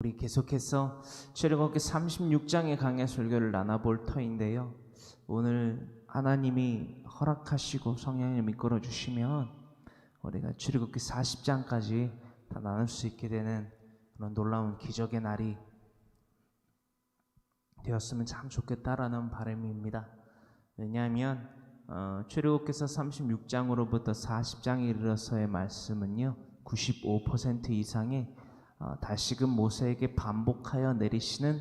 우리 계속해서 출애굽기 36장의 강해 설교를 나눠볼 터인데요. 오늘 하나님이 허락하시고 성령님 이끌어 주시면 우리가 출애굽기 40장까지 다 나눌 수 있게 되는 그런 놀라운 기적의 날이 되었으면 참 좋겠다라는 바람입니다. 왜냐하면 출애굽기서 36장으로부터 40장에 이르러서의 말씀은요 95% 이상의 다시금 모세에게 반복하여 내리시는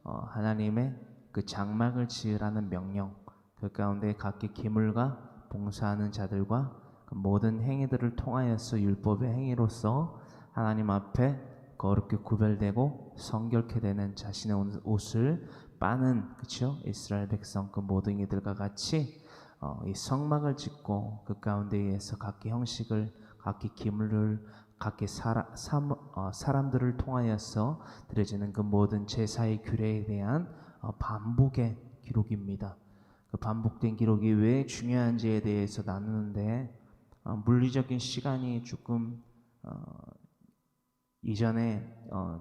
하나님의 그 장막을 지으라는 명령, 그 가운데 각기 기물과 봉사하는 자들과 그 모든 행위들을 통하여서 율법의 행위로서 하나님 앞에 거룩게 구별되고 성결케 되는 자신의 옷을 빠는, 그렇죠? 이스라엘 백성 그 모든 이들과 같이 이 성막을 짓고 그 가운데에서 각기 형식을, 각기 기물을, 각기 사람들을 통하여서 드려지는 그 모든 제사의 규례에 대한 반복의 기록입니다. 그 반복된 기록이 왜 중요한지에 대해서 나누는데 물리적인 시간이 조금 이전에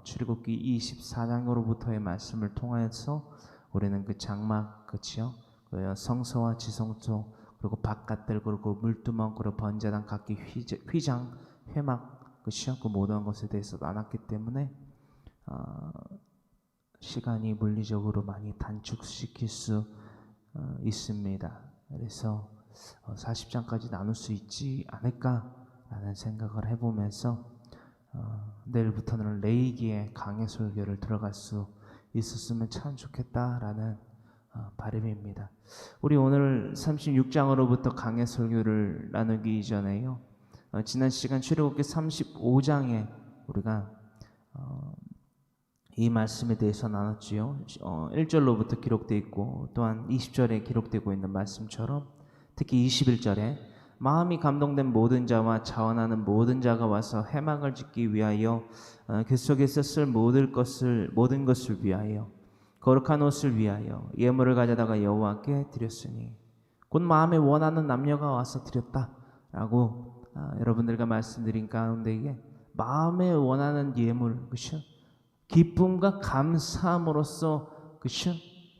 출애굽기 24장으로부터의 말씀을 통해서 우리는 그 장막, 그치요? 그 성소와 지성소, 그리고 바깥들, 그리고 물두멍, 그리고 번제단, 각기 휘장, 회막, 그치요? 그 모든 것에 대해서 나눴기 때문에 시간이 물리적으로 많이 단축시킬 수 있습니다. 그래서 40장까지 나눌 수 있지 않을까라는 생각을 해보면서 내일부터는 레이기의 강해 설교를 들어갈 수 있었으면 참 좋겠다라는 바람입니다. 우리 오늘 36장으로부터 강해 설교를 나누기 이전에요, 지난 시간 출애굽기 35장에 우리가 이 말씀에 대해서 나눴지요. 1절로부터 기록되어 있고 또한 20절에 기록되고 있는 말씀처럼 특히 21절에 마음이 감동된 모든 자와 자원하는 모든 자가 와서 회막을 짓기 위하여 그 속에서 쓸 모든 것을 위하여 거룩한 옷을 위하여 예물을 가져다가 여호와께 드렸으니 곧 마음에 원하는 남녀가 와서 드렸다라고 여러분들과 말씀드린 가운데에 마음에 원하는 예물, 그렇죠? 기쁨과 감사함으로써, 그렇죠?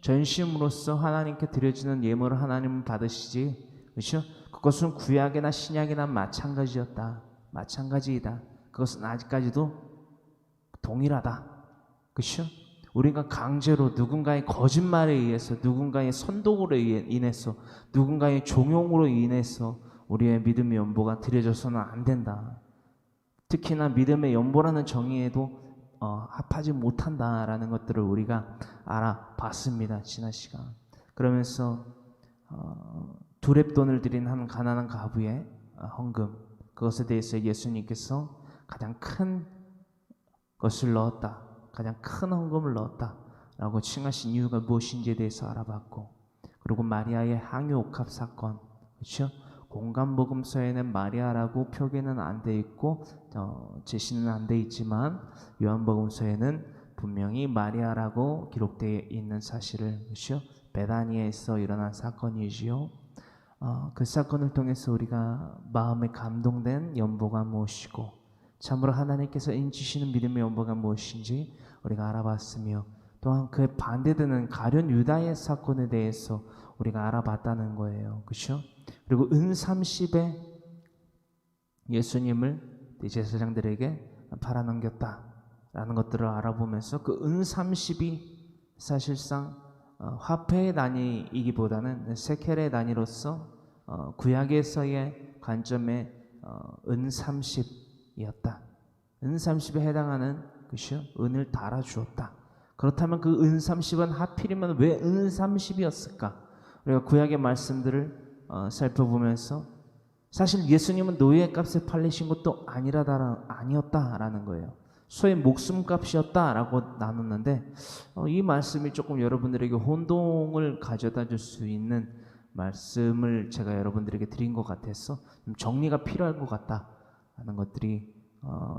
전심으로써 하나님께 드려지는 예물을 하나님은 받으시지, 그렇죠? 그것은 구약이나 신약이나 마찬가지이다. 그것은 아직까지도 동일하다, 그렇죠? 우리가 강제로 누군가의 거짓말에 의해서, 누군가의 선동으로 인해서, 누군가의 종용으로 인해서 우리의 믿음의 연보가 드려져서는 안 된다. 특히나 믿음의 연보라는 정의에도 합하지 못한다라는 것들을 우리가 알아봤습니다, 지난 시간. 그러면서 두렙돈을 드린 한 가난한 과부의 헌금, 그것에 대해서 예수님께서 가장 큰 것을 넣었다, 가장 큰 헌금을 넣었다라고 칭하신 이유가 무엇인지에 대해서 알아봤고, 그리고 마리아의 항유 옥합 사건, 그렇죠? 공간복음서에는 마리아라고 표기는 안 돼 있고 제시는 안 돼 있지만 요한복음서에는 분명히 마리아라고 기록되어 있는 사실을, 그렇죠? 베다니에서 일어난 사건이지요. 그 사건을 통해서 우리가 마음에 감동된 연보가 무엇이고 참으로 하나님께서 인치시는 믿음의 연보가 무엇인지 우리가 알아봤으며, 또한 그에 반대되는 가룟 유다의 사건에 대해서 우리가 알아봤다는 거예요, 그렇죠? 그리고 은 30에 예수님을 제사장들에게 팔아넘겼다라는 것들을 알아보면서 그 은 30이 사실상 화폐의 단위이기보다는 세켈의 단위로서 구약에서의 관점에 은 30이었다. 은 30에 해당하는 것이요, 은을 달아주었다. 그렇다면 그 은 30은 하필이면 왜 은 30이었을까? 우리가 구약의 말씀들을 살펴보면서 사실 예수님은 노예의 값에 팔리신 것도 아니었다라는 거예요. 소의 목숨값이었다라고 나눴는데 이 말씀이 조금 여러분들에게 혼동을 가져다 줄 수 있는 말씀을 제가 여러분들에게 드린 것 같아서 좀 정리가 필요할 것 같다라는 것들이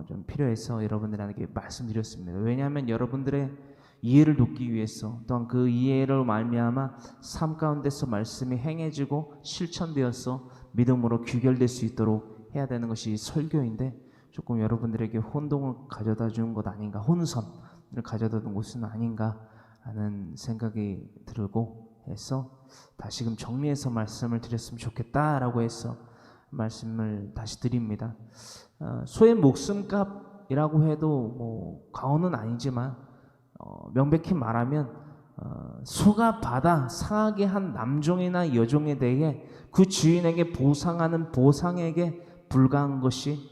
좀 필요해서 여러분들에게 말씀드렸습니다. 왜냐하면 여러분들의 이해를 돕기 위해서, 또한 그 이해로 말미암아 삶 가운데서 말씀이 행해지고 실천되어서 믿음으로 귀결될 수 있도록 해야 되는 것이 설교인데 조금 여러분들에게 혼동을 가져다 주는 것 아닌가, 혼선, 가져다 둔 곳은 아닌가라는 생각이 들고 해서 다시금 정리해서 말씀을 드렸으면 좋겠다라고 해서 말씀을 다시 드립니다. 소의 목숨값이라고 해도 뭐 과언은 아니지만 명백히 말하면 소가 받아 상하게 한 남종이나 여종에 대해 그 주인에게 보상하는 보상에게 불과한 것이,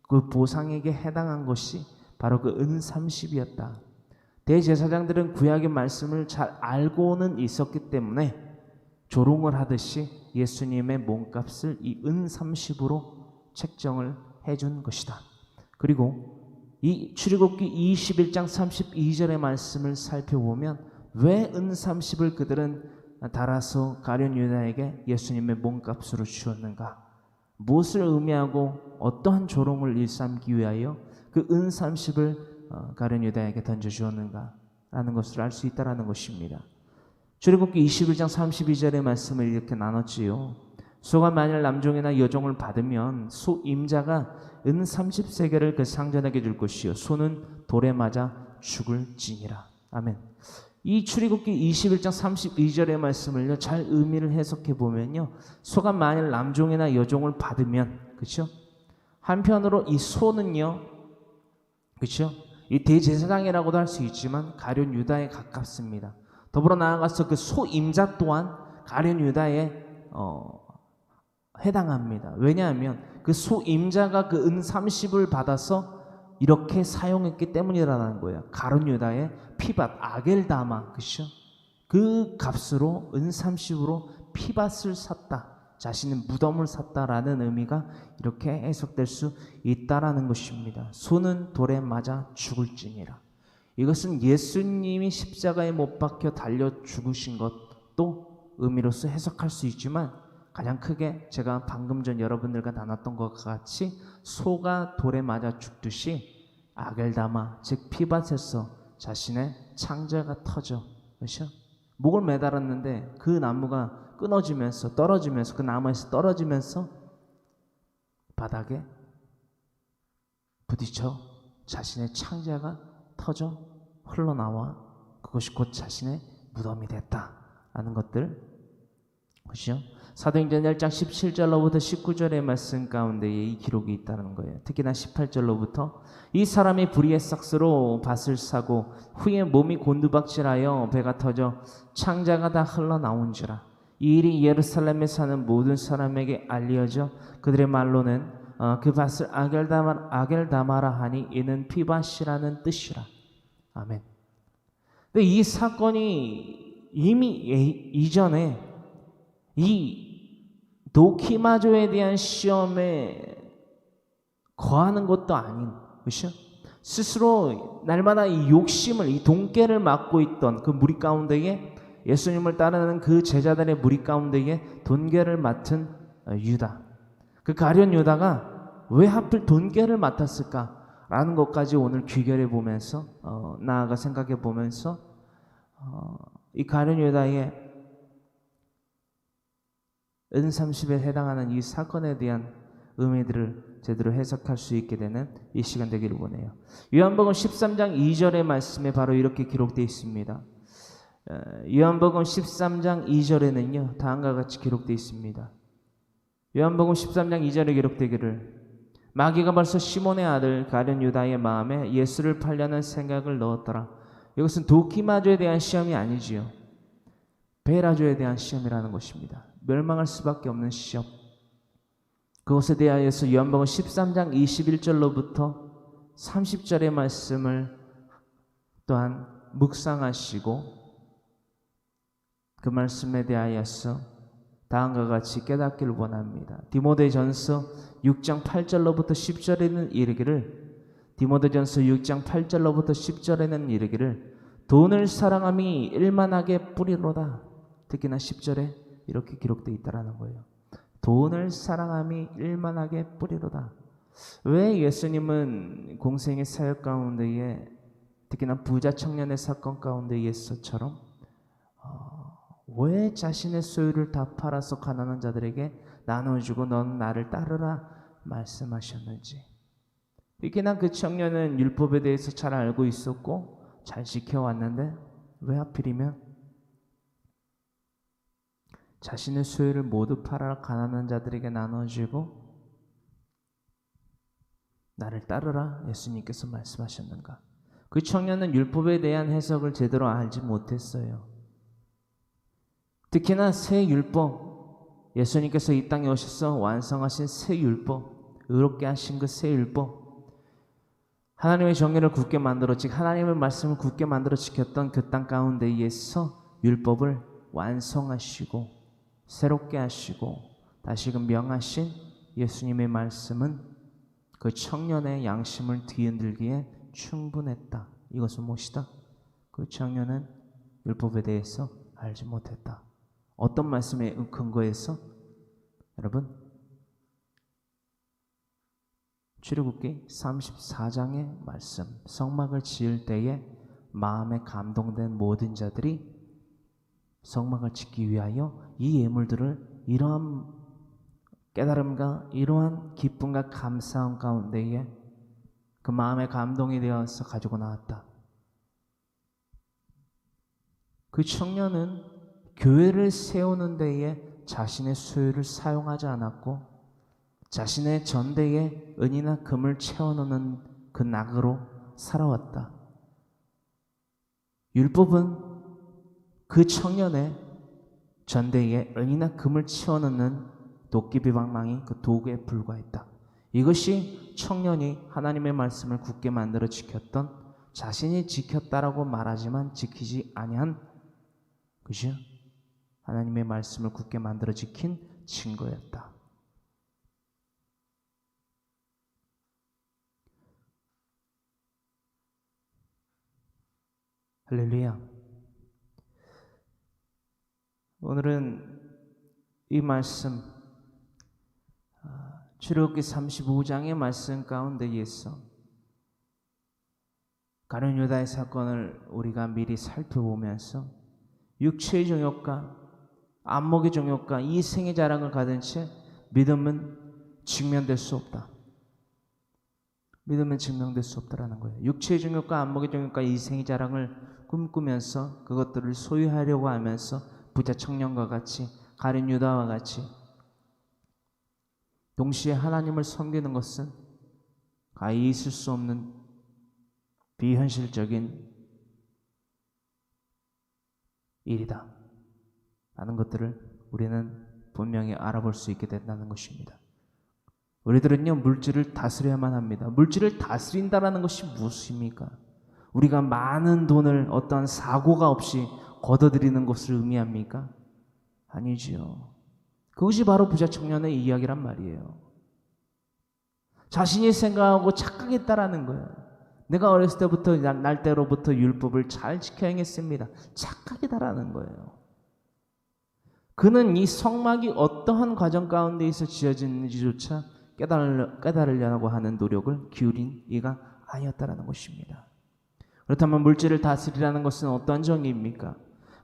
그 보상에게 해당한 것이 바로 그 은30이었다. 대제사장들은 구약의 말씀을 잘 알고는 있었기 때문에 조롱을 하듯이 예수님의 몸값을 이 은30으로 책정을 해준 것이다. 그리고 이 출애굽기 21장 32절의 말씀을 살펴보면 왜 은30을 그들은 달아서 가룟 유다에게 예수님의 몸값으로 주었는가? 무엇을 의미하고 어떠한 조롱을 일삼기 위하여 그 은30을 가룟 유다에게 던져주었는가? 라는 것을 알 수 있다는 것입니다. 출애굽기 21장 32절의 말씀을 이렇게 나눴지요. 소가 만일 남종이나 여종을 받으면 소 임자가 은 30세겔을 그 상전에게 줄 것이요 소는 돌에 맞아 죽을지니라. 아멘. 이 출애굽기 21장 32절의 말씀을요 잘 의미를 해석해 보면요, 소가 만일 남종이나 여종을 받으면, 그렇죠? 한편으로 이 소는요, 그렇죠? 이 대제사장이라고도 할 수 있지만 가룟 유다에 가깝습니다. 더불어 나아가서 그 소 임자 또한 가룟 유다에 해당합니다. 왜냐하면 그 소 임자가 그 은 30을 받아서 이렇게 사용했기 때문이라는 거예요. 가룟 유다의 피밭 아겔다마, 그렇죠? 그 값으로 은 30으로 피밭을 샀다, 자신의 무덤을 샀다라는 의미가 이렇게 해석될 수 있다라는 것입니다. 소는 돌에 맞아 죽을지니라. 이것은 예수님이 십자가에 못 박혀 달려 죽으신 것도 의미로서 해석할 수 있지만, 가장 크게 제가 방금 전 여러분들과 나눴던 것과 같이 소가 돌에 맞아 죽듯이 아겔다마, 즉 피밭에서 자신의 창자가 터져, 그렇죠? 목을 매달았는데 그 나무가 끊어지면서 떨어지면서, 그 나무에서 떨어지면서 바닥에 부딪혀 자신의 창자가 터져 흘러나와 그것이 곧 자신의 무덤이 됐다라는 것들, 그렇죠? 사도행전 1장 17절로부터 19절의 말씀 가운데에 이 기록이 있다는 거예요. 특히나 18절로부터 이 사람이 불의의 삭스로 밭을 사고 후에 몸이 곤두박질하여 배가 터져 창자가 다 흘러나온지라. 이 일이 예루살렘에 사는 모든 사람에게 알려져 그들의 말로는 그 밭을 아겔다마라 하니 이는 피밭이라는 뜻이라. 아멘. 근데 이 사건이 이미 이전에 이 도키마조에 대한 시험에 거하는 것도 아닌, 그렇죠? 스스로 날마다 이 욕심을, 이 돈깨를 맡고 있던 그 무리 가운데에, 예수님을 따르는 그 제자들의 무리 가운데에 돈깨를 맡은 유다, 그 가룟 유다가 왜 하필 돈깨를 맡았을까? 라는 것까지 오늘 귀결해 보면서 나아가 생각해 보면서 이 가룟 유다의 은 30에 해당하는 이 사건에 대한 의미들을 제대로 해석할 수 있게 되는 이 시간 되기를 원해요. 요한복음 13장 2절의 말씀에 바로 이렇게 기록되어 있습니다. 요한복음 13장 2절에는요 다음과 같이 기록되어 있습니다. 요한복음 13장 2절에 기록되기를 마귀가 벌써 시몬의 아들 가룟 유다의 마음에 예수를 팔려는 생각을 넣었더라. 이것은 도키마조에 대한 시험이 아니지요. 베라조에 대한 시험이라는 것입니다. 멸망할 수밖에 없는 시험. 그것에 대하여서 요한복음 13장 21절로부터 30절의 말씀을 또한 묵상하시고 그 말씀에 대하여서 다음과 같이 깨닫기를 원합니다. 디모데전서 6장 8절로부터 10절에는 이르기를, 디모데전서 6장 8절로부터 10절에는 이르기를 돈을 사랑함이 일만하게 뿌리로다. 특히나 10절에 이렇게 기록되어 있다라는 거예요. 돈을 사랑함이 일만하게 뿌리로다. 왜 예수님은 공생의 사역 가운데에, 특히나 부자 청년의 사건 가운데에서처럼 왜 자신의 소유를 다 팔아서 가난한 자들에게 나눠주고 넌 나를 따르라 말씀하셨는지. 특히나 그 청년은 율법에 대해서 잘 알고 있었고 잘 지켜왔는데 왜 하필이면 자신의 소유를 모두 팔아 가난한 자들에게 나눠주고 나를 따르라 예수님께서 말씀하셨는가? 그 청년은 율법에 대한 해석을 제대로 알지 못했어요. 특히나 새 율법, 예수님께서 이 땅에 오셔서 완성하신 새 율법, 의롭게 하신 그 새 율법, 하나님의 정의를 굳게 만들어 하나님의 말씀을 굳게 만들어 지켰던 그 땅 가운데에서 율법을 완성하시고 새롭게 하시고 다시금 명하신 예수님의 말씀은 그 청년의 양심을 뒤흔들기에 충분했다. 이것은 무엇이다? 그 청년은 율법에 대해서 알지 못했다. 어떤 말씀에 근거해서? 여러분, 출애굽기 34장의 말씀, 성막을 지을 때에 마음에 감동된 모든 자들이 성막을 짓기 위하여 이 예물들을 이러한 깨달음과 이러한 기쁨과 감사함 가운데에 그 마음에 감동이 되어서 가지고 나왔다. 그 청년은 교회를 세우는 데에 자신의 소유를 사용하지 않았고 자신의 전대에 은이나 금을 채워넣는 그 낙으로 살아왔다. 율법은 그 청년의 전대에 은이나 금을 채워넣는 도끼비방망이 그 도구에 불과했다. 이것이 청년이 하나님의 말씀을 굳게 만들어 지켰던, 자신이 지켰다라고 말하지만 지키지 아니한, 그죠? 하나님의 말씀을 굳게 만들어 지킨 증거였다. 할렐루야. 오늘은 이 말씀, 출애굽기 35장의 말씀 가운데에서 가룟 유다의 사건을 우리가 미리 살펴보면서 육체의 정욕과 안목의 정욕과 이생의 자랑을 가진 채 믿음은 직면될 수 없다. 믿음은 증명될 수 없다라는 거예요. 육체의 정욕과 안목의 정욕과 이생의 자랑을 꿈꾸면서 그것들을 소유하려고 하면서 부자 청년과 같이 가룟 유다와 같이 동시에 하나님을 섬기는 것은 가히 있을 수 없는 비현실적인 일이다 라는 것들을 우리는 분명히 알아볼 수 있게 된다는 것입니다. 우리들은요, 물질을 다스려야만 합니다. 물질을 다스린다라는 것이 무엇입니까? 우리가 많은 돈을 어떠한 사고가 없이 걷어들이는 것을 의미합니까? 아니지요. 그것이 바로 부자 청년의 이야기란 말이에요. 자신이 생각하고 착각했다라는 거예요. 내가 어렸을 때부터 날 때로부터 율법을 잘 지켜 행했습니다. 착각이다라는 거예요. 그는 이 성막이 어떠한 과정 가운데에서 지어지는지조차 깨달으려고 하는 노력을 기울인 이가 아니었다라는 것입니다. 그렇다면 물질을 다스리라는 것은 어떠한 정의입니까?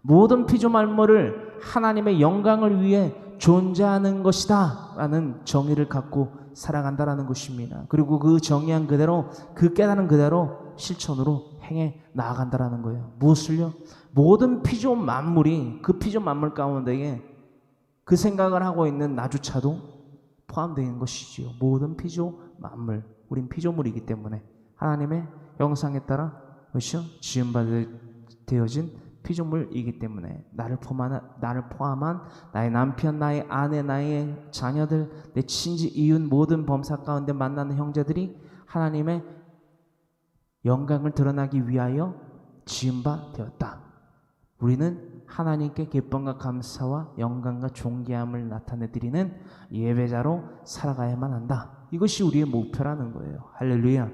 모든 피조물을 하나님의 영광을 위해 존재하는 것이다 라는 정의를 갖고 살아간다라는 것입니다. 그리고 그 정의한 그대로, 그 깨달은 그대로 실천으로 행해 나아간다라는 거예요. 무엇을요? 모든 피조 만물이 그 피조 만물 가운데에 그 생각을 하고 있는 나조차도 포함되어 있는 것이지요. 모든 피조 만물, 우린 피조물이기 때문에 하나님의 형상에 따라 그렇죠? 지음받아진 피조물이기 때문에 나를 포함한 나의 남편, 나의 아내, 나의 자녀들, 내 친지, 이웃 모든 범사 가운데 만나는 형제들이 하나님의 영광을 드러나기 위하여 지음바 되었다. 우리는 하나님께 기쁨과 감사와 영광과 존귀함을 나타내드리는 예배자로 살아가야만 한다. 이것이 우리의 목표라는 거예요. 할렐루야.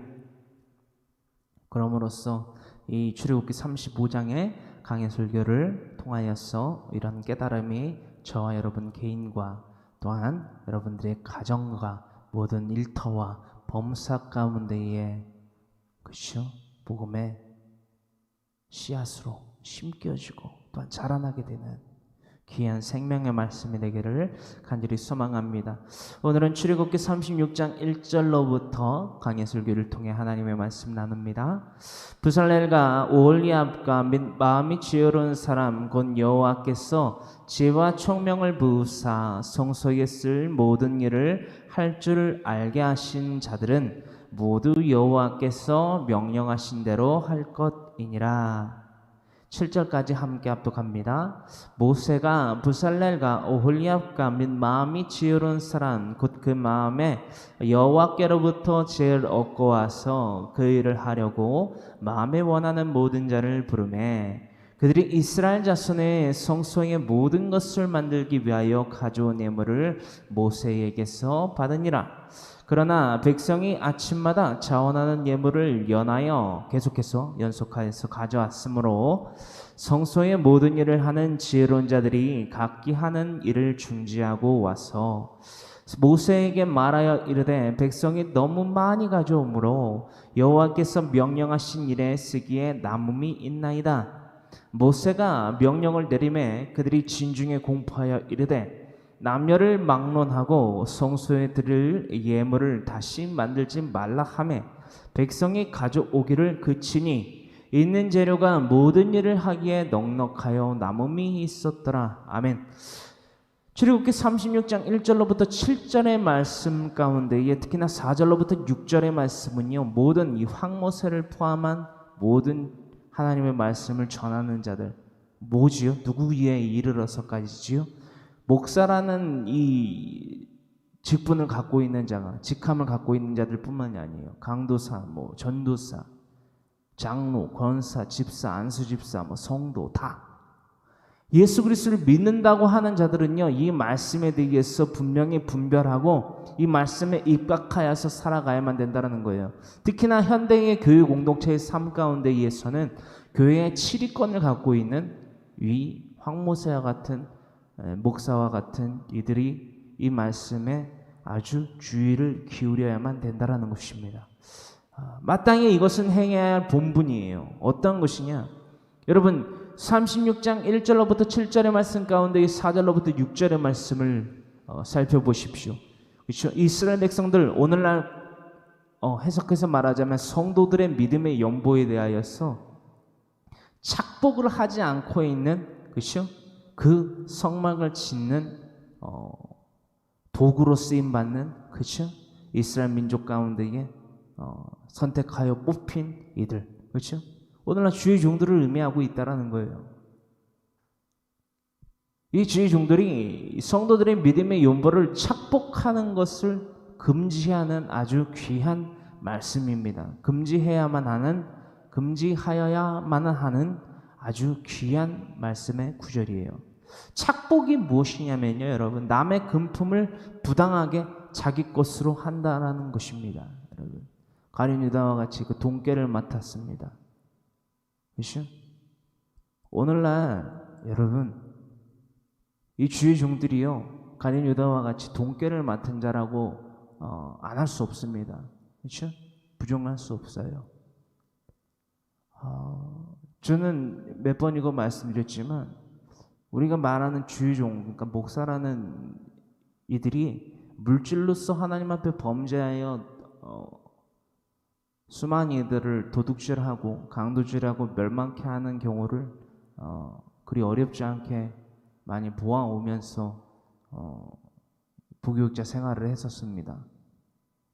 그럼으로써 이 출애굽기 35장의 강해 설교를 통하여서 이런 깨달음이 저와 여러분 개인과 또한 여러분들의 가정과 모든 일터와 범사 가운데에 그렇죠? 복음의 씨앗으로 심겨지고 또한 자라나게 되는 귀한 생명의 말씀이 되기를 간절히 소망합니다. 오늘은 출애굽기 36장 1절로부터 강해 설교를 통해 하나님의 말씀 나눕니다. 부살렐과 오홀리압과 및 마음이 지혜로운 사람 곧 여호와께서 지혜와 총명을 부으사 성소에 쓸 모든 일을 할 줄 알게 하신 자들은 모두 여호와께서 명령하신 대로 할 것이니라. 7절까지 함께 합독합니다. 모세가 부살렐과 오홀리압과 및 마음이 지혜로운 사람 곧 그 마음에 여호와께로부터 지혜를 얻고 와서 그 일을 하려고 마음에 원하는 모든 자를 부르매 그들이 이스라엘 자손의 성소의 모든 것을 만들기 위하여 가져온 예물을 모세에게서 받으니라. 그러나 백성이 아침마다 자원하는 예물을 연속하여서 가져왔으므로 성소의 모든 일을 하는 지혜로운 자들이 각기 하는 일을 중지하고 와서 모세에게 말하여 이르되 백성이 너무 많이 가져오므로 여호와께서 명령하신 일에 쓰기에 남음이 있나이다. 모세가 명령을 내리매 그들이 진중에 공포하여 이르되 남녀를 막론하고 성소에 드릴 예물을 다시 만들지 말라 하매 백성이 가져오기를 그치니 있는 재료가 모든 일을 하기에 넉넉하여 남음이 있었더라. 아멘. 출애굽기 36장 1절로부터 7절의 말씀 가운데에 특히나 4절로부터 6절의 말씀은요, 모든 이 황모세를 포함한 모든 하나님의 말씀을 전하는 자들, 뭐지요? 누구에 이르러서까지지요? 목사라는 이 직분을 갖고 있는 자가, 직함을 갖고 있는 자들뿐만이 아니에요. 강도사, 전도사, 장로, 권사, 집사, 안수집사, 성도 다. 예수 그리스도를 믿는다고 하는 자들은요, 이 말씀에 대해서 분명히 분별하고 이 말씀에 입각하여서 살아가야만 된다는 거예요. 특히나 현대의 교회 공동체의 삶 가운데에서는 교회의 치리권을 갖고 있는 이 황모세와 같은 목사와 같은 이들이 이 말씀에 아주 주의를 기울여야만 된다는 것입니다. 마땅히 이것은 행해야 할 본분이에요. 어떤 것이냐? 여러분 36장 1절로부터 7절의 말씀 가운데 이 4절로부터 6절의 말씀을 살펴보십시오. 그렇죠? 이스라엘 백성들 오늘날 해석해서 말하자면 성도들의 믿음의 연보에 대하여서 착복을 하지 않고 있는, 그렇죠? 그 성막을 짓는 도구로 쓰임 받는, 그렇죠? 이스라엘 민족 가운데에 선택하여 뽑힌 이들, 그렇죠? 오늘날 주의 종들을 의미하고 있다라는 거예요. 이 주의 종들이 성도들의 믿음의 연보를 착복하는 것을 금지하는 아주 귀한 말씀입니다. 금지하여야만 하는 아주 귀한 말씀의 구절이에요. 착복이 무엇이냐면요, 여러분, 남의 금품을 부당하게 자기 것으로 한다라는 것입니다. 여러분, 가룟 유다와 같이 그 돈깨를 맡았습니다. 그렇죠? 오늘날 여러분, 이 주의 종들이요, 가룟 유다와 같이 돈깨를 맡은 자라고 안 할 수 없습니다. 그렇죠? 부정할 수 없어요. 저는 몇 번이고 말씀드렸지만 우리가 말하는 주의종, 그러니까 목사라는 이들이 물질로서 하나님 앞에 범죄하여 수많은 이들을 도둑질하고 강도질하고 멸망케 하는 경우를 그리 어렵지 않게 많이 보아오면서 부교육자 생활을 했었습니다.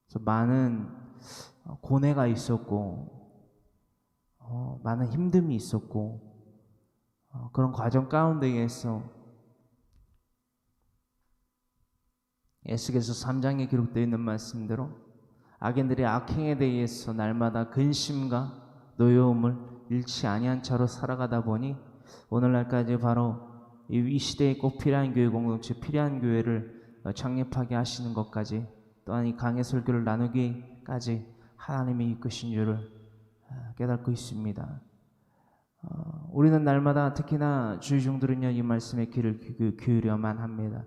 그래서 많은 고뇌가 있었고 많은 힘듦이 있었고 그런 과정 가운데에서 에스겔서 3장에 기록되어 있는 말씀대로 악인들의 악행에 대해서 날마다 근심과 노여움을 잃지 아니한 채로 살아가다 보니 오늘날까지 바로 이 시대에 꼭 필요한 교회 공동체, 필요한 교회를 창립하게 하시는 것까지, 또한 이 강의 설교를 나누기까지 하나님이 이끄신 줄을 깨닫고 있습니다. 우리는 날마다 특히나 주의 종들은요, 이 말씀에 귀를 기울여만 합니다.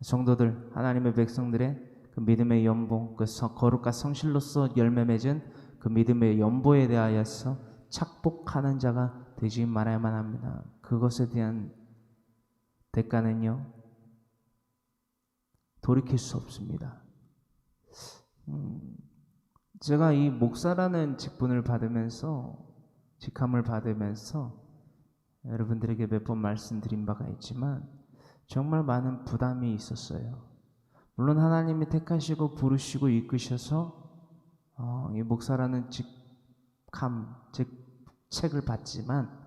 성도들, 하나님의 백성들의 그 믿음의 연보, 그 거룩과 성실로서 열매 맺은 그 믿음의 연보에 대하여서 착복하는 자가 되지 말아야만 합니다. 그것에 대한 대가는요, 돌이킬 수 없습니다. 제가 이 목사라는 직분을 받으면서, 직함을 받으면서 여러분들에게 몇 번 말씀드린 바가 있지만 정말 많은 부담이 있었어요. 물론 하나님이 택하시고 부르시고 이끄셔서 이 목사라는 직함, 책을 받지만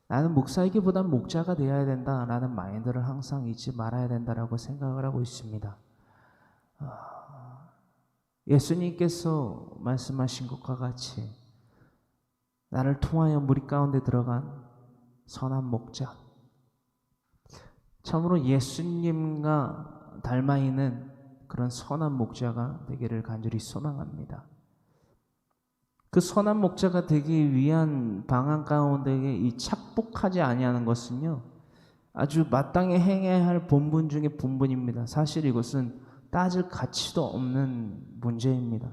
나는 목사이기보단 목자가 되어야 된다라는 마인드를 항상 잊지 말아야 된다라고 생각을 하고 있습니다. 예수님께서 말씀하신 것과 같이 나를 통하여 무리 가운데 들어간 선한 목자, 참으로 예수님과 닮아 있는 그런 선한 목자가 되기를 간절히 소망합니다. 그 선한 목자가 되기 위한 방안 가운데 이 착복하지 아니하는 것은요, 아주 마땅히 행해야 할 본분 중에 본분입니다. 사실 이것은 따질 가치도 없는 문제입니다.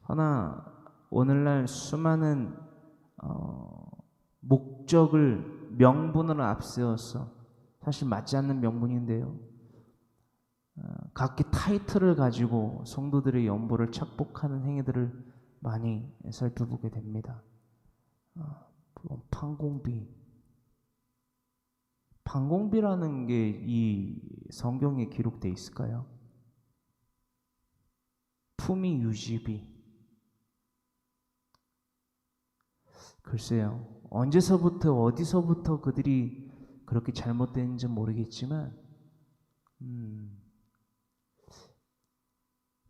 그러나 오늘날 수많은 목적을 명분으로 앞세워서, 사실 맞지 않는 명분인데요, 각기 타이틀을 가지고 성도들의 연보를 착복하는 행위들을 많이 살펴보게 됩니다. 판공비라는 게 이 성경에 기록되어 있을까요? 품위 유지비. 글쎄요, 언제서부터 어디서부터 그들이 그렇게 잘못됐는지 모르겠지만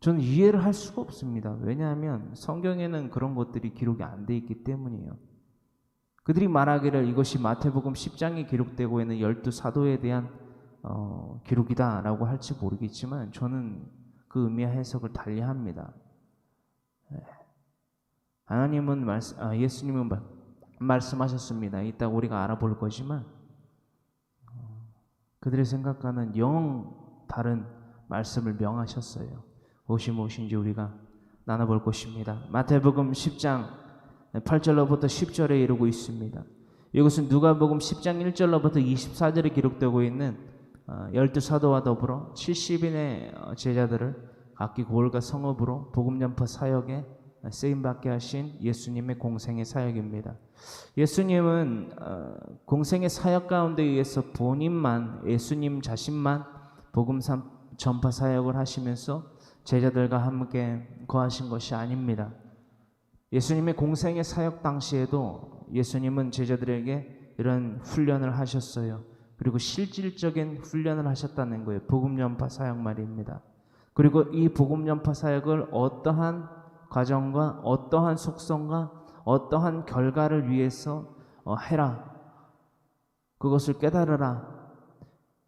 저는 이해를 할 수가 없습니다. 왜냐하면 성경에는 그런 것들이 기록이 안 돼 있기 때문이에요. 그들이 말하기를 이것이 마태복음 10장에 기록되고 있는 12사도에 대한 기록이다 라고 할지 모르겠지만 저는 그 의미와 해석을 달리합니다. 하나님은 예수님은 말씀하셨습니다. 이따 우리가 알아볼 거지만 그들의 생각과는 영 다른 말씀을 명하셨어요. 무엇인지 우리가 나눠볼 것입니다. 마태복음 10장 8절로부터 10절에 이르고 있습니다. 이것은 누가복음 10장 1절로부터 24절에 기록되고 있는 12사도와 더불어 70인의 제자들을 각기 고을과 성읍으로 복음 전파 사역에 쓰임받게 하신 예수님의 공생의 사역입니다. 예수님은 공생의 사역 가운데 의해서 본인만, 예수님 자신만 복음 전파 사역을 하시면서 제자들과 함께 거하신 것이 아닙니다. 예수님의 공생의 사역 당시에도 예수님은 제자들에게 이런 훈련을 하셨어요. 그리고 실질적인 훈련을 하셨다는 거예요. 복음 전파 사역 말입니다. 그리고 이 복음 전파 사역을 어떠한 과정과 어떠한 속성과 어떠한 결과를 위해서 해라. 그것을 깨달으라.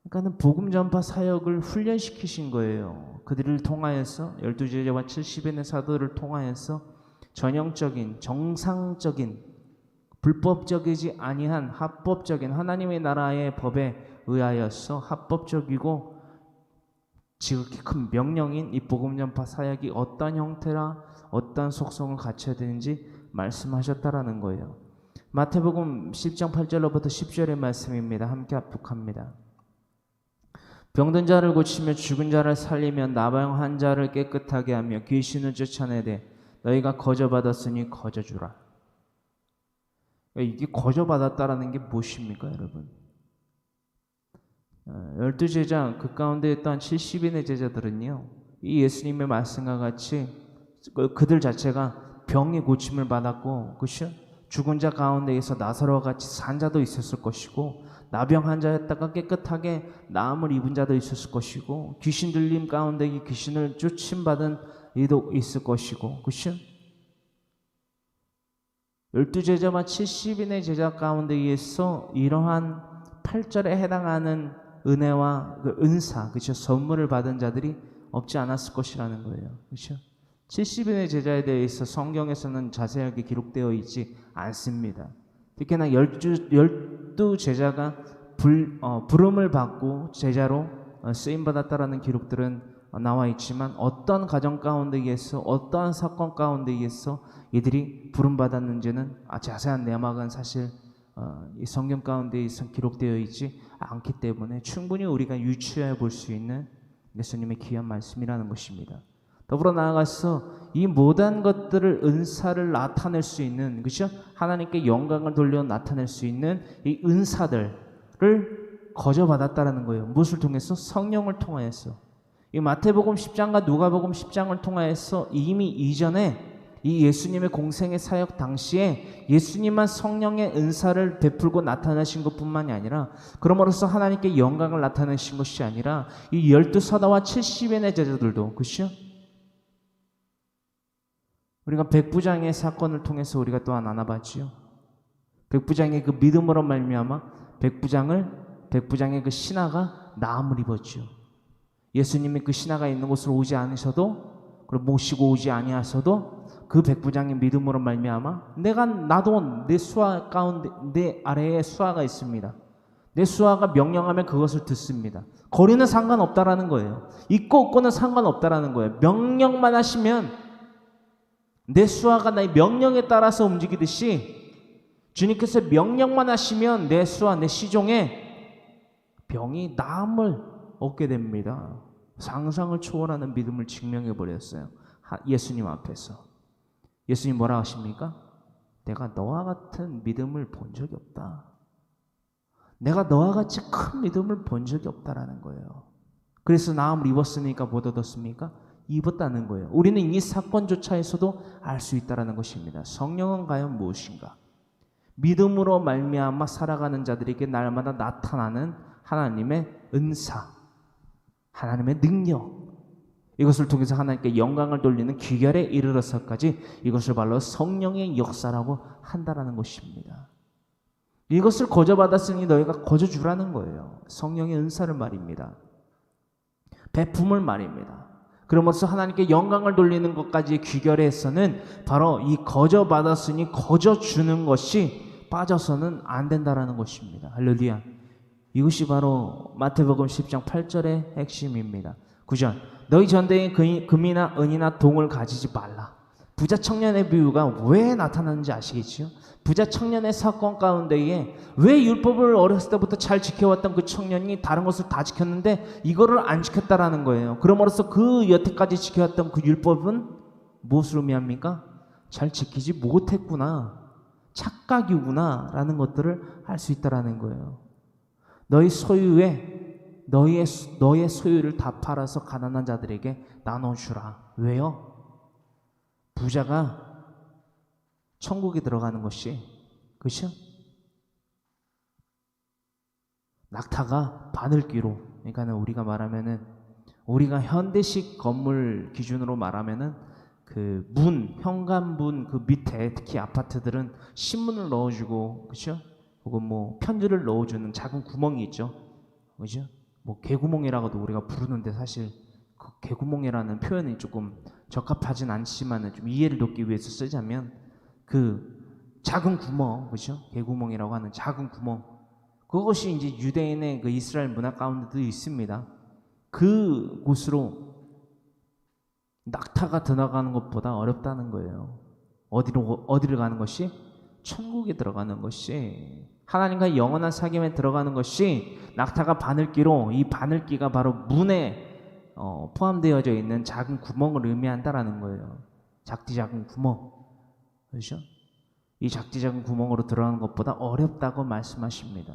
그러니까는 복음 전파 사역을 훈련시키신 거예요. 그들을 통하여서 12제자와 70인의 사도를 통하여서 전형적인 정상적인 불법적이지 아니한 합법적인 하나님의 나라의 법에 의하여서 합법적이고 지극히 큰 명령인 이 복음 전파 사역이 어떤 형태라 어떤 속성을 갖춰야 되는지 말씀하셨다라는 거예요. 마태복음 10장 8절로부터 10절의 말씀입니다. 함께 합독합니다. 병든 자를 고치며 죽은 자를 살리며 나병한 자를 깨끗하게 하며 귀신을 쫓아내되 너희가 거저받았으니 거저주라. 이게 거저받았다라는 게 무엇입니까, 여러분? 12제자 그 가운데 있던 70인의 제자들은요, 이 예수님의 말씀과 같이 그들 자체가 병의 고침을 받았고, 그렇죠? 죽은 자 가운데에서 나사로와 같이 산 자도 있었을 것이고, 나병한 자였다가 깨끗하게 나음을 입은 자도 있었을 것이고, 귀신 들림 가운데 이 귀신을 쫓임받은 이도 있을 것이고, 그렇죠? 12제자와 70인의 제자 가운데에서 이러한 8절에 해당하는 은혜와 그 은사, 그렇죠? 선물을 받은 자들이 없지 않았을 것이라는 거예요. 그렇죠? 70인의 제자에 대해서 성경에서는 자세하게 기록되어 있지 않습니다. 특히나 12제자가 부름을 받고 제자로 쓰임받았다라는 기록들은 나와 있지만 어떤 가정 가운데에서 어떠한 사건 가운데에서 이들이 부름받았는지는 자세한 내막은 사실 이 성경 가운데 기록되어 있지 않기 때문에 충분히 우리가 유추해 볼 수 있는 예수님의 귀한 말씀이라는 것입니다. 더불어 나아가서 이 모든 것들을 은사를 나타낼 수 있는, 그렇죠? 하나님께 영광을 돌려 나타낼 수 있는 이 은사들을 거저받았다라는 거예요. 무엇을 통해서? 성령을 통하여서. 이 마태복음 10장과 누가복음 10장을 통하여서 이미 이전에 이 예수님의 공생의 사역 당시에 예수님만 성령의 은사를 베풀고 나타나신 것뿐만이 아니라, 그러므로써 하나님께 영광을 나타내신 것이 아니라 이 12 사도와 70인의 제자들도, 그렇죠? 우리가 백부장의 사건을 통해서 우리가 또한 알아봤지요. 백부장의 그 믿음으로 말미암아 백부장의 그 신하가 나음을 입었지요. 예수님이 그 신하가 있는 곳으로 오지 않으셔도, 그리고 모시고 오지 아니하셔도 그 백부장의 믿음으로 말미암아 나도 내 수하 가운데, 내 아래에 수하가 있습니다. 내 수하가 명령하면 그것을 듣습니다. 거리는 상관없다라는 거예요. 있고 없고는 상관없다라는 거예요. 명령만 하시면, 내 수하가 나의 명령에 따라서 움직이듯이 주님께서 명령만 하시면 내 수하, 내 시종에 병이 나음을 얻게 됩니다. 상상을 초월하는 믿음을 증명해 버렸어요. 예수님 앞에서. 예수님 뭐라 하십니까? 내가 너와 같은 믿음을 본 적이 없다. 내가 너와 같이 큰 믿음을 본 적이 없다라는 거예요. 그래서 나음을 입었으니까 못 얻었습니까? 입었다는 거예요. 우리는 이 사건조차에서도 알 수 있다라는 것입니다. 성령은 과연 무엇인가? 믿음으로 말미암아 살아가는 자들에게 날마다 나타나는 하나님의 은사, 하나님의 능력, 이것을 통해서 하나님께 영광을 돌리는 귀결에 이르러서까지 이것을 말로 성령의 역사라고 한다라는 것입니다. 이것을 거저받았으니 너희가 거저주라는 거예요. 성령의 은사를 말입니다. 베품을 말입니다. 그러면서 하나님께 영광을 돌리는 것까지 귀결해서는 바로 이 거저받았으니 거저주는 것이 빠져서는 안 된다라는 것입니다. 할렐루야. 이것이 바로 마태복음 10장 8절의 핵심입니다. 9절. 너희 전대에 금이나 은이나 동을 가지지 말라. 부자 청년의 비유가 왜 나타나는지 아시겠지요? 부자 청년의 사건 가운데에 왜 율법을 어렸을 때부터 잘 지켜왔던 그 청년이 다른 것을 다 지켰는데 이거를 안 지켰다라는 거예요. 그러므로써 그 여태까지 지켜왔던 그 율법은 무엇을 의미합니까? 잘 지키지 못했구나, 착각이구나 라는 것들을 알 수 있다라는 거예요. 너희 소유를 다 팔아서 가난한 자들에게 나눠주라. 왜요? 부자가 천국에 들어가는 것이, 그렇죠? 낙타가 바늘귀로, 그러니까 우리가 말하면은, 우리가 현대식 건물 기준으로 말하면은 그 현관문 그 밑에 특히 아파트들은 신문을 넣어주고, 그렇죠? 혹은 뭐 편지를 넣어주는 작은 구멍이 있죠, 그렇죠? 뭐 개구멍이라고도 우리가 부르는데 사실 그 개구멍이라는 표현이 조금 적합하진 않지만은 좀 이해를 돕기 위해서 쓰자면 그 작은 구멍, 그렇죠? 개구멍이라고 하는 작은 구멍, 그것이 이제 유대인의 그 이스라엘 문화 가운데도 있습니다. 그 곳으로 낙타가 들어가는 것보다 어렵다는 거예요. 어디를 가는 것이? 천국에 들어가는 것이, 하나님과 영원한 사귐에 들어가는 것이 낙타가 바늘귀로, 이 바늘귀가 바로 문에 포함되어져 있는 작은 구멍을 의미한다라는 거예요. 작은 구멍, 그렇죠? 이 작은 구멍으로 들어가는 것보다 어렵다고 말씀하십니다.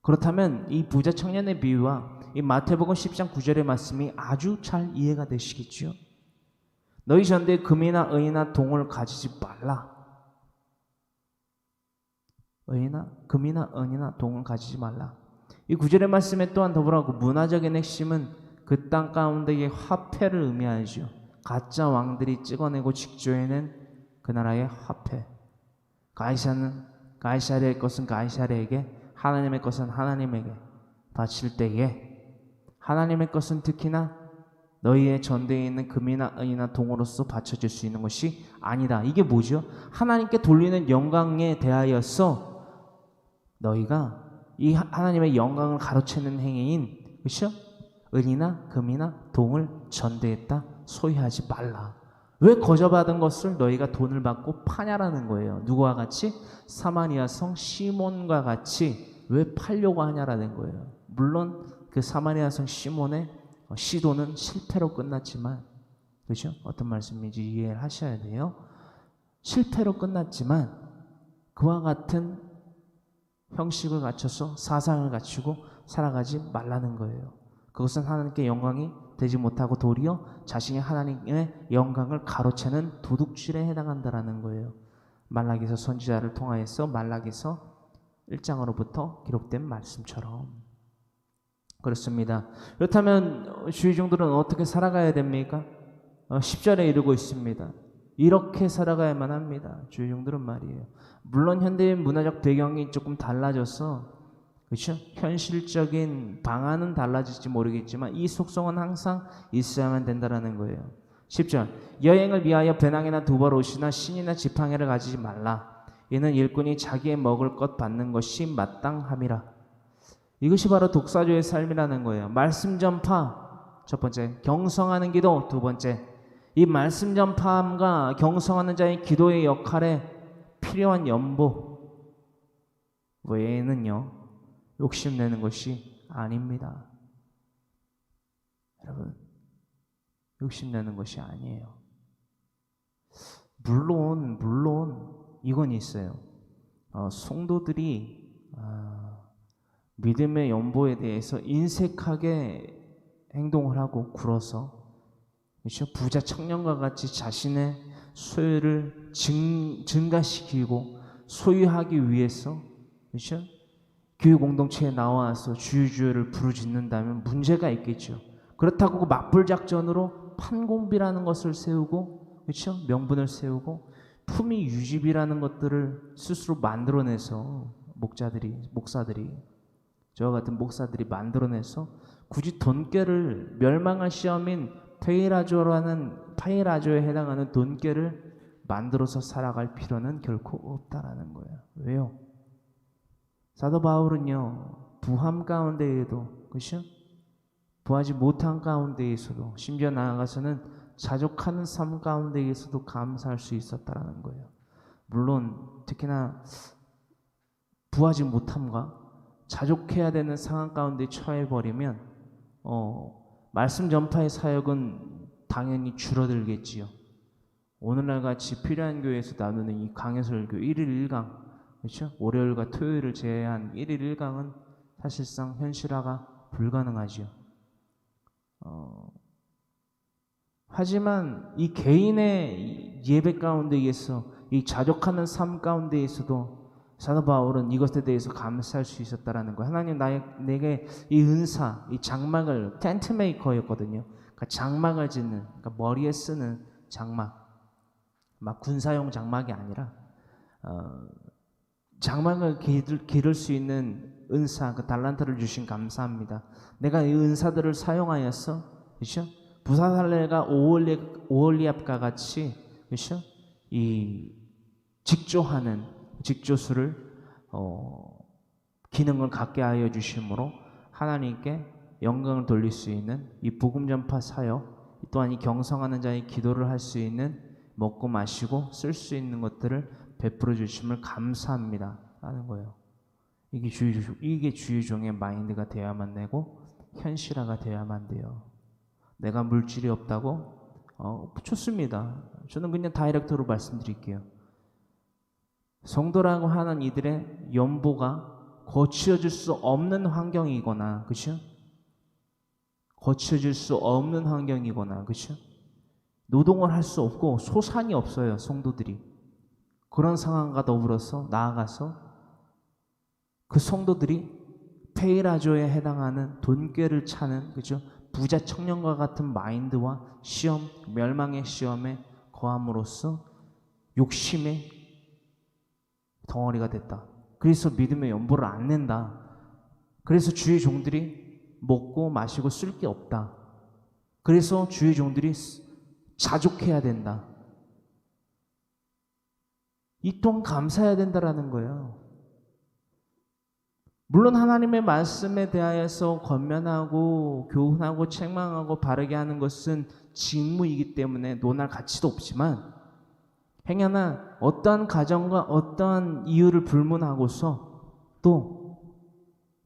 그렇다면 이 부자 청년의 비유와 이 마태복음 10장 9절의 말씀이 아주 잘 이해가 되시겠죠? 너희 전대에 금이나 은이나 동을 가지지 말라. 금이나 은이나 동을 가지지 말라. 이 9절의 말씀에 또한 더불어 그 문화적인 핵심은 그 땅 가운데의 화폐를 의미하죠. 가짜 왕들이 찍어내고 직조해낸 그 나라의 화폐. 가이사랴의 것은 가이사랴에게, 하나님의 것은 하나님에게 바칠 때에 하나님의 것은 특히나 너희의 전대에 있는 금이나 은이나 동으로서 바쳐질 수 있는 것이 아니다. 이게 뭐죠? 하나님께 돌리는 영광에 대하여서 너희가 이 하나님의 영광을 가로채는 행위인, 그렇죠? 은이나 금이나 동을 전대했다, 소유하지 말라. 왜 거저받은 것을 너희가 돈을 받고 파냐라는 거예요. 누구와 같이? 사마리아 성 시몬과 같이 왜 팔려고 하냐라는 거예요. 물론 그 사마리아 성 시몬의 시도는 실패로 끝났지만, 그렇죠? 어떤 말씀인지 이해를 하셔야 돼요. 실패로 끝났지만 그와 같은 형식을 갖춰서 사상을 갖추고 살아가지 말라는 거예요. 그것은 하나님께 영광이 되지 못하고 도리어 자신이 하나님의 영광을 가로채는 도둑질에 해당한다라는 거예요. 말라기서 선지자를 통하여서 말라기서 1장으로부터 기록된 말씀처럼 그렇습니다. 그렇다면 주의 종들은 어떻게 살아가야 됩니까? 10절에 이르고 있습니다. 이렇게 살아가야만 합니다. 주의 종들은 말이에요. 물론 현대의 문화적 배경이 조금 달라져서, 그렇죠? 현실적인 방안은 달라질지 모르겠지만 이 속성은 항상 있어야만 된다는 거예요. 10절, 여행을 위하여 배낭이나 두벌 옷이나 신이나 지팡이를 가지지 말라. 이는 일꾼이 자기의 먹을 것 받는 것이 마땅함이라. 이것이 바로 독사조의 삶이라는 거예요. 말씀 전파, 첫 번째, 경성하는 기도, 두 번째, 이 말씀 전파함과 경성하는 자의 기도의 역할에 필요한 연보 외에는요, 욕심내는 것이 아닙니다. 여러분, 욕심내는 것이 아니에요. 물론 이건 있어요. 성도들이 믿음의 연보에 대해서 인색하게 행동을 하고 굴어서, 그렇죠? 부자 청년과 같이 자신의 소유를 증가시키고 소유하기 위해서, 그렇죠? 교회 공동체에 나와서 주유주를 부르짖는다면 문제가 있겠죠. 그렇다고 맞불 작전으로 판공비라는 것을 세우고, 그렇죠? 명분을 세우고 품위 유지비라는 것들을 스스로 만들어내서 목사들이 저와 같은 목사들이 만들어내서 굳이 돈꾀를 멸망할 시험인 페이라조에 해당하는 돈꾀를 만들어서 살아갈 필요는 결코 없다라는 거예요. 왜요? 사도 바울은요, 부함 가운데에도, 그렇죠? 부하지 못한 가운데에서도, 심지어 나아가서는 자족하는 삶 가운데에서도 감사할 수 있었다라는 거예요. 물론 특히나 부하지 못함과 자족해야 되는 상황 가운데 처해버리면 말씀 전파의 사역은 당연히 줄어들겠지요. 오늘날 같이 필요한 교회에서 나누는 이 강해설교 1일 1강, 그렇죠? 월요일과 토요일을 제외한 1일 1강은 사실상 현실화가 불가능하지요. 하지만 이 개인의 예배 가운데에서, 이 자족하는 삶 가운데에서도 사도 바울은 이것에 대해서 감사할 수 있었다라는 거예요. 하나님 내게 이 은사, 이 장막을, 텐트 메이커였거든요. 그러니까 장막을 짓는, 그러니까 머리에 쓰는 장막, 막 군사용 장막이 아니라 장막을 기를 수 있는 은사, 그 달란트를 주신 감사합니다. 내가 이 은사들을 사용하여서, 그렇죠? 부사살레가 오홀리압과 같이, 그렇죠? 이 직조수를 기능을 갖게 하여 주심으로 하나님께 영광을 돌릴 수 있는 이 복음 전파 사역, 또한 이 경성하는 자의 기도를 할 수 있는, 먹고 마시고 쓸 수 있는 것들을 베풀어 주심을 감사합니다 라는 거예요. 이게 주의종의 마인드가 되어야만 되고 현실화가 되어야만 돼요. 내가 물질이 없다고? 좋습니다. 저는 그냥 다이렉트로 말씀드릴게요. 성도라고 하는 이들의 연보가 거치어질 수 없는 환경이거나, 그렇죠? 거치어질 수 없는 환경이거나, 그렇죠? 노동을 할 수 없고 소산이 없어요, 성도들이. 그런 상황과 더불어서 나아가서 그 성도들이 페이라조에 해당하는 돈꾀를 차는, 그죠? 부자 청년과 같은 마인드와 시험, 멸망의 시험에 거함으로써 욕심의 덩어리가 됐다. 그래서 믿음의 연보를 안 낸다. 그래서 주의 종들이 먹고 마시고 쓸 게 없다. 그래서 주의 종들이 자족해야 된다. 이 또한 감사해야 된다라는 거예요. 물론 하나님의 말씀에 대하여서 권면하고 교훈하고 책망하고 바르게 하는 것은 직무이기 때문에 논할 가치도 없지만, 행여나 어떠한 가정과 어떠한 이유를 불문하고서 또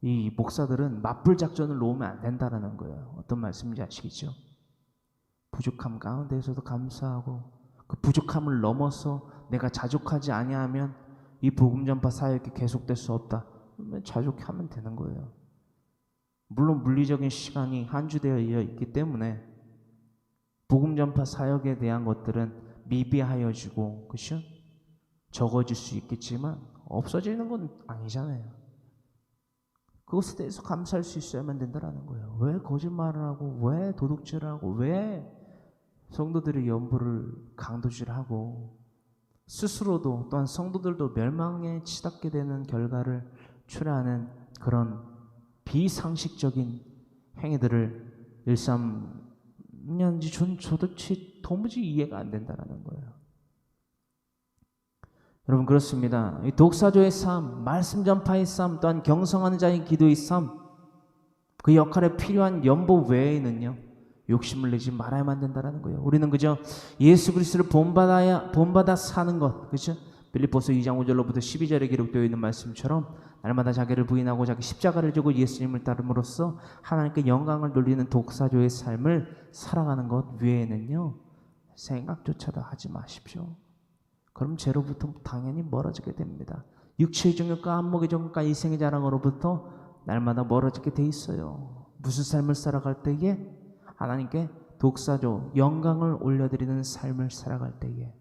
이 목사들은 맞불 작전을 놓으면 안 된다는 거예요. 어떤 말씀인지 아시겠죠? 부족함 가운데에서도 감사하고, 그 부족함을 넘어서 내가 자족하지 아니하면 이 복음 전파 사역이 계속될 수 없다. 자족하면 되는 거예요. 물론 물리적인 시간이 한주되어 있기 때문에 복음 전파 사역에 대한 것들은 미비하여지고, 그렇죠? 적어질 수 있겠지만 없어지는 건 아니잖아요. 그것에 대해서 감사할 수 있어야만 된다는 거예요. 왜 거짓말을 하고, 왜 도둑질을 하고, 왜 성도들의 연보를 강도질하고, 스스로도 또한 성도들도 멸망에 치닫게 되는 결과를 초래하는 그런 비상식적인 행위들을 일삼는지 저도 도무지 이해가 안 된다는 거예요. 여러분, 그렇습니다. 이 독사조의 삶, 말씀 전파의 삶, 또한 경성하는 자의 기도의 삶, 그 역할에 필요한 연보 외에는요, 욕심을 내지 말아야만 된다는 거예요. 우리는 그저 예수 그리스도를 본받아 사는 것, 그렇죠? 빌립보서 2장 5절로부터 12절에 기록되어 있는 말씀처럼 날마다 자기를 부인하고 자기 십자가를 지고 예수님을 따름으로써 하나님께 영광을 돌리는 독사조의 삶을 살아가는 것 외에는요, 생각조차도 하지 마십시오. 그럼 죄로부터 당연히 멀어지게 됩니다. 육체의 정욕과 안목의 정욕과 이생의 자랑으로부터 날마다 멀어지게 돼 있어요. 무슨 삶을 살아갈 때에 하나님께 독사조, 영광을 올려드리는 삶을 살아갈 때에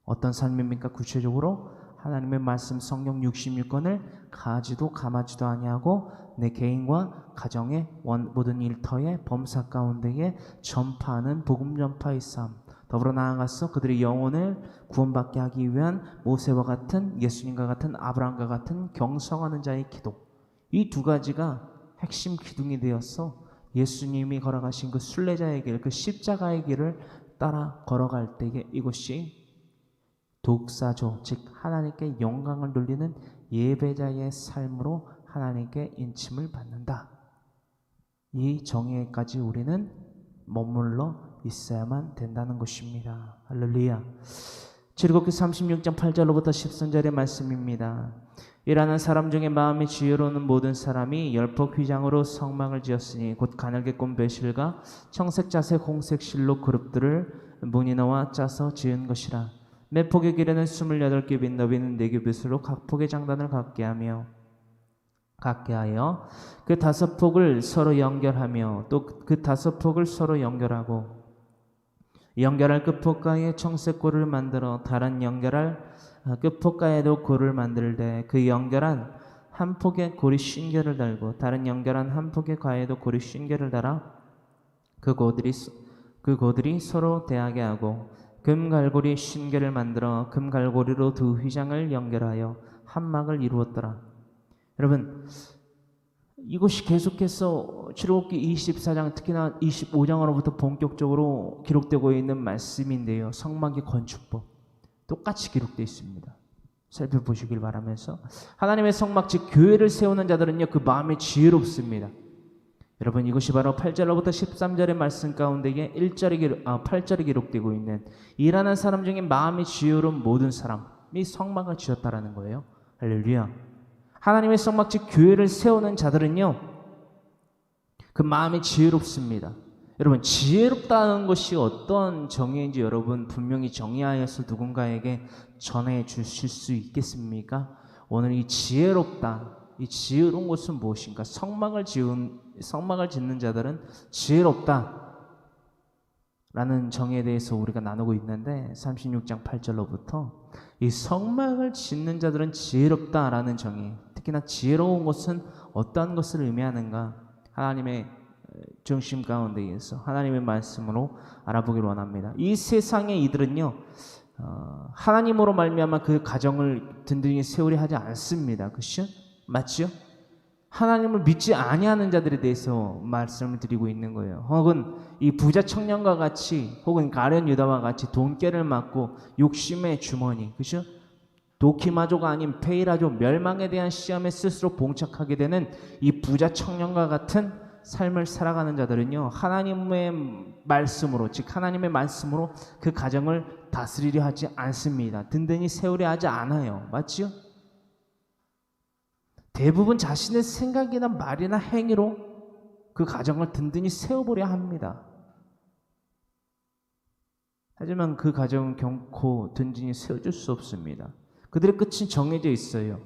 어떤 삶입니까? 구체적으로 하나님의 말씀 성경 66권을 가지도 감하지도 아니하고 내 개인과 가정의 모든 일터의 범사 가운데에 전파하는 복음 전파의 삶, 더불어 나아가서 그들의 영혼을 구원받게 하기 위한 모세와 같은, 예수님과 같은, 아브라함과 같은 경성하는 자의 기도, 이 두 가지가 핵심 기둥이 되어서 예수님이 걸어가신 그 순례자의 길, 그 십자가의 길을 따라 걸어갈 때에 이것이 독사조, 즉 하나님께 영광을 돌리는 예배자의 삶으로 하나님께 인침을 받는다. 이 정의까지 우리는 머물러 있어야만 된다는 것입니다. 할렐루야. 출애굽기 36장 8절로부터 13절의 말씀입니다. 일하는 사람 중에 마음이 지혜로운 모든 사람이 열폭 휘장으로 성막을 지었으니 곧 가늘게 꼰 배실과 청색, 자색, 홍색 실로 그룹들을 무늬너와 짜서 지은 것이라. 매 폭의 길에는 28규빗, 너비는 4규빗으로 각 폭의 장단을 갖게 하여 그 5폭을 서로 연결하며 또 그 5폭을 서로 연결하고 연결할 끝폭가에 청색 고를 만들어 다른 연결할 끝폭가에도 고를 만들되 그 연결한 한 폭에 고리 50개를 달고 다른 연결한 한 폭의 가에도 고리 50개를 달아 그 고들이 서로 대하게 하고 금갈고리 50개를 만들어 금갈고리로 두 휘장을 연결하여 한 막을 이루었더라. 여러분, 이것이 계속해서 출애굽기 24장 특히나 25장으로부터 본격적으로 기록되고 있는 말씀인데요. 성막의 건축법 똑같이 기록되어 있습니다. 살펴보시길 바라면서 하나님의 성막 즉 교회를 세우는 자들은요 그 마음이 지혜롭습니다. 여러분, 이것이 바로 8절로부터 13절의 말씀 가운데에 8절에 기록되고 있는 일하는 사람 중에 마음이 지혜로운 모든 사람이 성막을 지었다라는 거예요. 할렐루야. 하나님의 성막 즉 교회를 세우는 자들은요 그 마음이 지혜롭습니다. 여러분, 지혜롭다는 것이 어떤 정의인지 여러분 분명히 정의하여서 누군가에게 전해 주실 수 있겠습니까? 오늘 이 지혜롭다, 이 지혜로운 것은 무엇인가? 성막을 짓는 자들은 지혜롭다 라는 정의에 대해서 우리가 나누고 있는데 36장 8절로부터 이 성막을 짓는 자들은 지혜롭다라는 정의, 특히나 지혜로운 것은 어떠한 것을 의미하는가? 하나님의 중심 가운데에서 하나님의 말씀으로 알아보기를 원합니다. 이 세상의 이들은요 하나님으로 말미암아 그 가정을 든든히 세우려 하지 않습니다. 그렇죠? 맞죠? 하나님을 믿지 아니하는 자들에 대해서 말씀을 드리고 있는 거예요. 혹은 이 부자 청년과 같이 혹은 가룟 유다와 같이 돈깨를 맞고 욕심의 주머니, 그렇죠? 도키마조가 아닌 페이라조, 멸망에 대한 시험에 스스로 봉착하게 되는 이 부자 청년과 같은 삶을 살아가는 자들은요, 하나님의 말씀으로, 즉 하나님의 말씀으로 그 가정을 다스리려 하지 않습니다. 든든히 세우려 하지 않아요. 맞지요? 대부분 자신의 생각이나 말이나 행위로 그 가정을 든든히 세워보려 합니다. 하지만 그 가정은 결코 든든히 세워줄 수 없습니다. 그들의 끝은 정해져 있어요.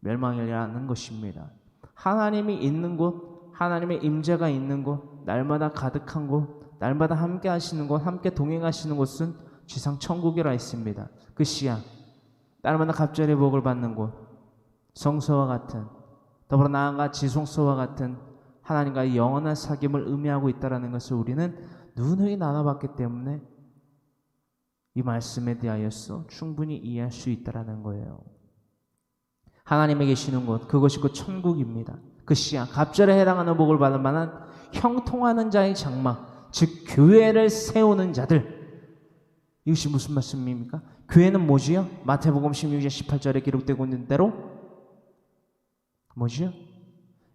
멸망이라는 것입니다. 하나님이 있는 곳, 하나님의 임재가 있는 곳, 날마다 가득한 곳, 날마다 함께 하시는 곳, 함께 동행하시는 곳은 지상 천국이라 했습니다. 그 시야, 날마다 갑절의 복을 받는 곳, 성소와 같은, 더불어 나아가 지성소와 같은 하나님과의 영원한 사귐을 의미하고 있다는 것을 우리는 누누이 나눠봤기 때문에 이 말씀에 대하여서 충분히 이해할 수 있다는 거예요. 하나님에 계시는 곳, 그것이 곧 천국입니다. 그 시야, 갑절에 해당하는 복을 받을 만한 형통하는 자의 장막, 즉 교회를 세우는 자들. 이것이 무슨 말씀입니까? 교회는 뭐지요? 마태복음 16장 18절에 기록되고 있는 대로 뭐지요?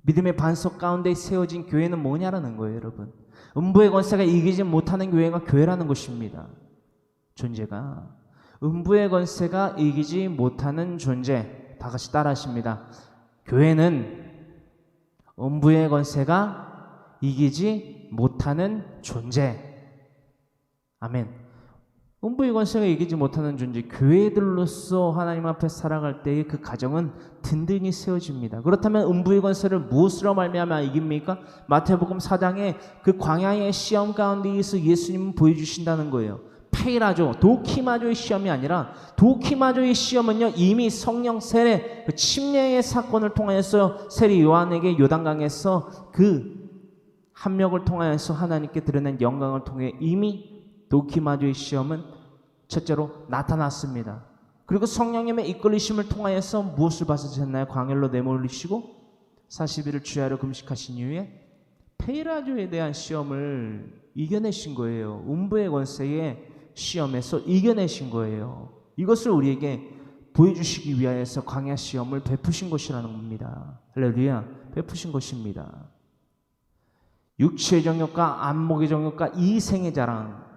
믿음의 반석 가운데 세워진 교회는 뭐냐라는 거예요, 여러분. 음부의 권세가 이기지 못하는 교회가 교회라는 것입니다. 존재가 음부의 권세가 이기지 못하는 존재. 다 같이 따라하십니다. 교회는 음부의 권세가 이기지 못하는 존재. 아멘. 음부의 권세가 이기지 못하는 존재, 교회들로서 하나님 앞에 살아갈 때의 그 가정은 든든히 세워집니다. 그렇다면 음부의 권세를 무엇으로 말미암아 이깁니까? 마태복음 4장에 그 광야의 시험 가운데에서 예수님은 보여주신다는 거예요. 페이라조, 도키마조의 시험이 아니라, 도키마조의 시험은요, 이미 성령 세례, 그 침례의 사건을 통하여서 세례 요한에게 요단강에서 그 합력을 통하여서 하나님께 드러낸 영광을 통해 이미 도키마조의 시험은 첫째로 나타났습니다. 그리고 성령님의 이끌리심을 통하여서 무엇을 받으셨나요? 광야로 내몰리시고 40일을 주야로 금식하신 이후에 페이라조에 대한 시험을 이겨내신 거예요. 음부의 권세의 시험에서 이겨내신 거예요. 이것을 우리에게 보여주시기 위하여서 광야 시험을 베푸신 것이라는 겁니다. 할렐루야, 베푸신 것입니다. 육체의 정욕과 안목의 정욕과 이생의 자랑,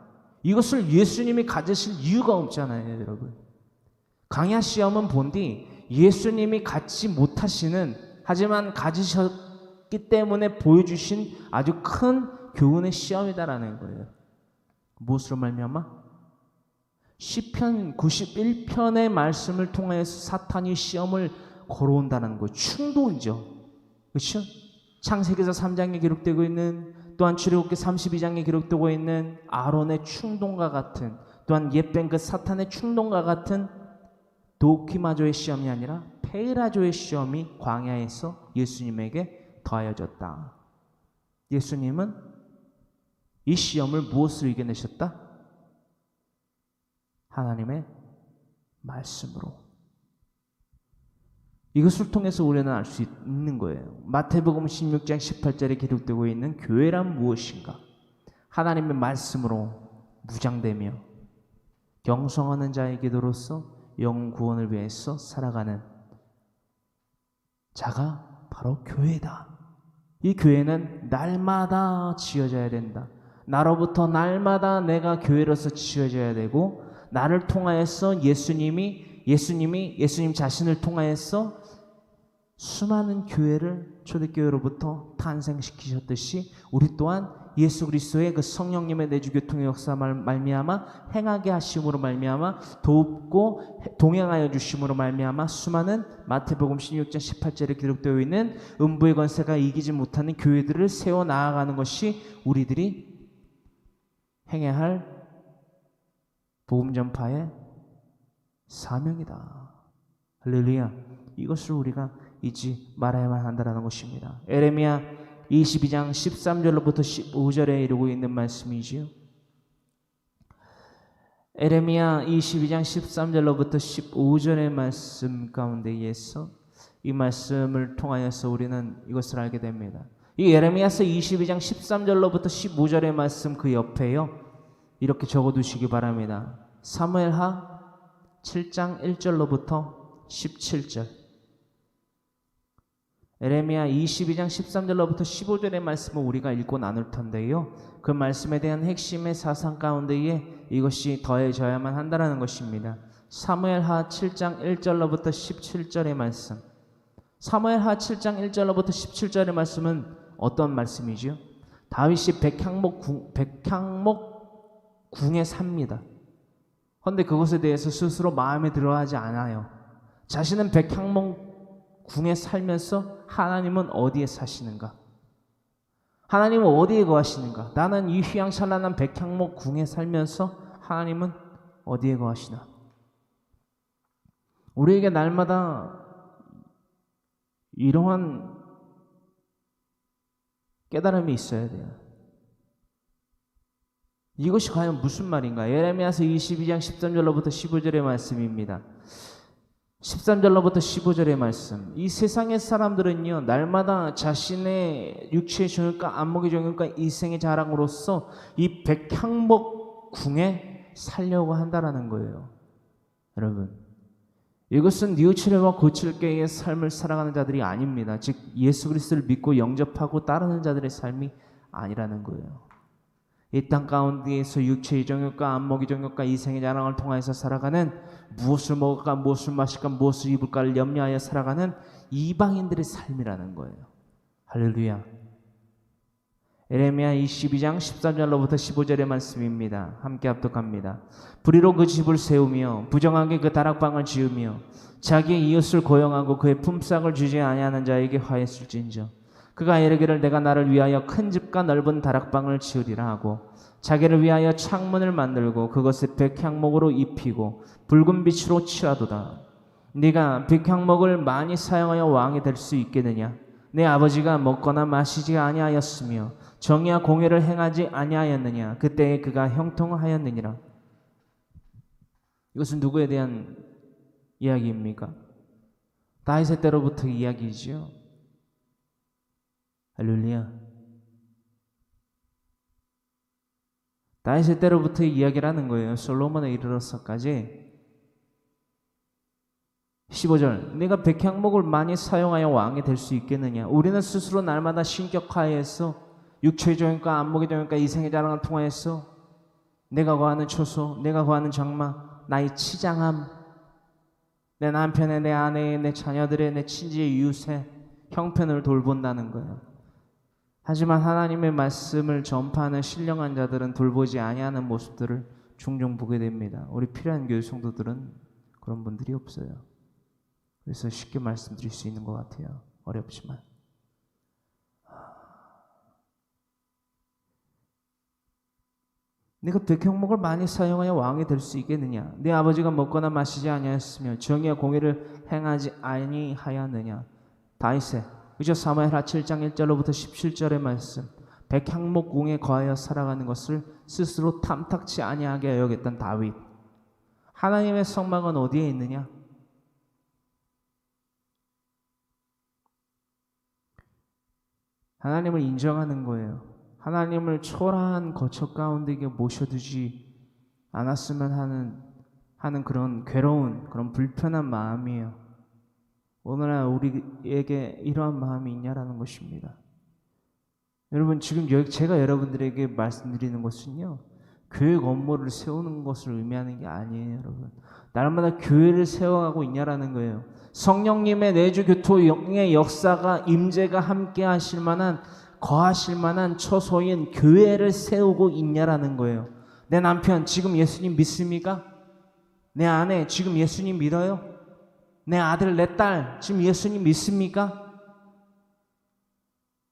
이것을 예수님이 가지실 이유가 없잖아요, 여러분. 광야 시험은 본디 예수님이 갖지 못하시는, 하지만 가지셨기 때문에 보여주신 아주 큰 교훈의 시험이다라는 거예요. 무엇으로 말미암아? 시편 91편의 말씀을 통해서 사탄이 시험을 걸어온다는 거예요. 충동이죠. 그렇죠? 창세기서 3장에 기록되고 있는, 또한 출애굽기 32장에 기록되고 있는 아론의 충동과 같은, 또한 옛뱀 그 사탄의 충동과 같은 도키마조의 시험이 아니라 페이라조의 시험이 광야에서 예수님에게 더하여졌다. 예수님은 이 시험을 무엇으로 이겨내셨다? 하나님의 말씀으로. 이것을 통해서 우리는 알 수 있는 거예요. 마태복음 16장 18절에 기록되고 있는 교회란 무엇인가? 하나님의 말씀으로 무장되며 경성하는 자의 기도로서 영 구원을 위해서 살아가는 자가 바로 교회다. 이 교회는 날마다 지어져야 된다. 나로부터 날마다 내가 교회로서 지어져야 되고, 나를 통하여서 예수님 자신을 통하여서 수많은 교회를 초대교회로부터 탄생시키셨듯이 우리 또한 예수 그리스도의 그 성령님의 내주교통의 역사 말미암아 행하게 하심으로 말미암아 돕고 동행하여 주심으로 말미암아 수많은 마태복음 16장 18절에 기록되어 있는 음부의 권세가 이기지 못하는 교회들을 세워 나아가는 것이 우리들이 행해야 할 복음 전파의 사명이다. 할렐루야. 이것을 우리가 잊지 말아야만 한다는 것입니다. 에레미야 22장 13절로부터 15절에 이루고 있는 말씀이지요. 에레미야 22장 13절로부터 15절의 말씀 가운데에서 이 말씀을 통하여서 우리는 이것을 알게 됩니다. 이 에레미야서 22장 13절로부터 15절의 말씀 그 옆에요, 이렇게 적어두시기 바랍니다. 사무엘하 7장 1절로부터 17절, 에레미야 22장 13절로부터 15절의 말씀을 우리가 읽고 나눌 텐데요. 그 말씀에 대한 핵심의 사상 가운데에 이것이 더해져야만 한다는 것입니다. 사무엘하 7장 1절로부터 17절의 말씀. 사무엘하 7장 1절로부터 17절의 말씀은 어떤 말씀이지요? 다윗이 백향목 궁에 삽니다. 그런데 그것에 대해서 스스로 마음에 들어하지 않아요. 자신은 백향목 궁에 살면서 하나님은 어디에 사시는가? 하나님은 어디에 거하시는가? 나는 이 휘황찬란한 백향목 궁에 살면서 하나님은 어디에 거하시나? 우리에게 날마다 이러한 깨달음이 있어야 돼요. 이것이 과연 무슨 말인가? 예레미야서 22장 13절로부터 15절의 말씀입니다. 13절로부터 15절의 말씀. 이 세상의 사람들은요, 날마다 자신의 육체의 정욕과 안목의 정욕과 이생의 자랑으로서 이 백향목 궁에 살려고 한다라는 거예요. 여러분, 이것은 뉘우치려고 고칠 계의 삶을 살아가는 자들이 아닙니다. 즉 예수 그리스도를 믿고 영접하고 따르는 자들의 삶이 아니라는 거예요. 이 땅 가운데에서 육체의 정욕과 안목의 정욕과 이생의 자랑을 통해서 살아가는, 무엇을 먹을까, 무엇을 마실까, 무엇을 입을까를 염려하여 살아가는 이방인들의 삶이라는 거예요. 할렐루야. 에레미야 22장 13절로부터 15절의 말씀입니다. 함께 합독합니다. 불의로 그 집을 세우며 부정하게 그 다락방을 지으며 자기의 이웃을 고용하고 그의 품삯을 주지 아니하는 자에게 화했을진저 그가 이르기를 내가 나를 위하여 큰 집과 넓은 다락방을 지으리라 하고 자기를 위하여 창문을 만들고 그것을 백향목으로 입히고 붉은 빛으로 칠하도다. 네가 백향목을 많이 사용하여 왕이 될 수 있겠느냐? 내 아버지가 먹거나 마시지 아니하였으며 정의와 공의를 행하지 아니하였느냐? 그때에 그가 형통하였느니라. 이것은 누구에 대한 이야기입니까? 다윗의 때로부터 이야기이지요. 할렐루야. 다윗의 때로부터 이야기라는 거예요. 솔로몬에 이르러서까지. 15절, 네가 백향목을 많이 사용하여 왕이 될 수 있겠느냐? 우리는 스스로 날마다 신격화해서 육체의 정욕과 안목의 정욕과 이생의 자랑을 통하여서 내가 거하는 초소, 내가 거하는 장막, 나의 치장함, 내 남편의, 내 아내의, 내 자녀들의, 내 친지의, 이웃의 형편을 돌본다는 거예요. 하지만 하나님의 말씀을 전파하는 신령한 자들은 돌보지 아니하는 모습들을 종종 보게 됩니다. 우리 필요한 교회 성도들은 그런 분들이 없어요. 그래서 쉽게 말씀드릴 수 있는 것 같아요. 어렵지만. 네가 백향목을 많이 사용하여 왕이 될 수 있겠느냐? 네 아버지가 먹거나 마시지 아니하였으며 정의와 공의를 행하지 아니하였느냐? 다윗의 그저 사무엘하 7장 1절로부터 17절의 말씀. 백향목 궁에 거하여 살아가는 것을 스스로 탐탁치 아니하게 여겼던 다윗. 하나님의 성막은 어디에 있느냐? 하나님을 인정하는 거예요. 하나님을 초라한 거처 가운데 모셔두지 않았으면 하는 그런 괴로운, 그런 불편한 마음이에요. 오늘날 우리에게 이러한 마음이 있냐라는 것입니다. 여러분, 지금 제가 여러분들에게 말씀드리는 것은요, 교회 건물을 세우는 것을 의미하는 게 아니에요, 여러분. 날마다 교회를 세워가고 있냐라는 거예요. 성령님의 내주교토의 역사가, 임재가 함께 하실 만한, 거하실 만한 처소인 교회를 세우고 있냐라는 거예요. 내 남편 지금 예수님 믿습니까? 내 아내 지금 예수님 믿어요? 내 아들, 내 딸 지금 예수님 믿습니까?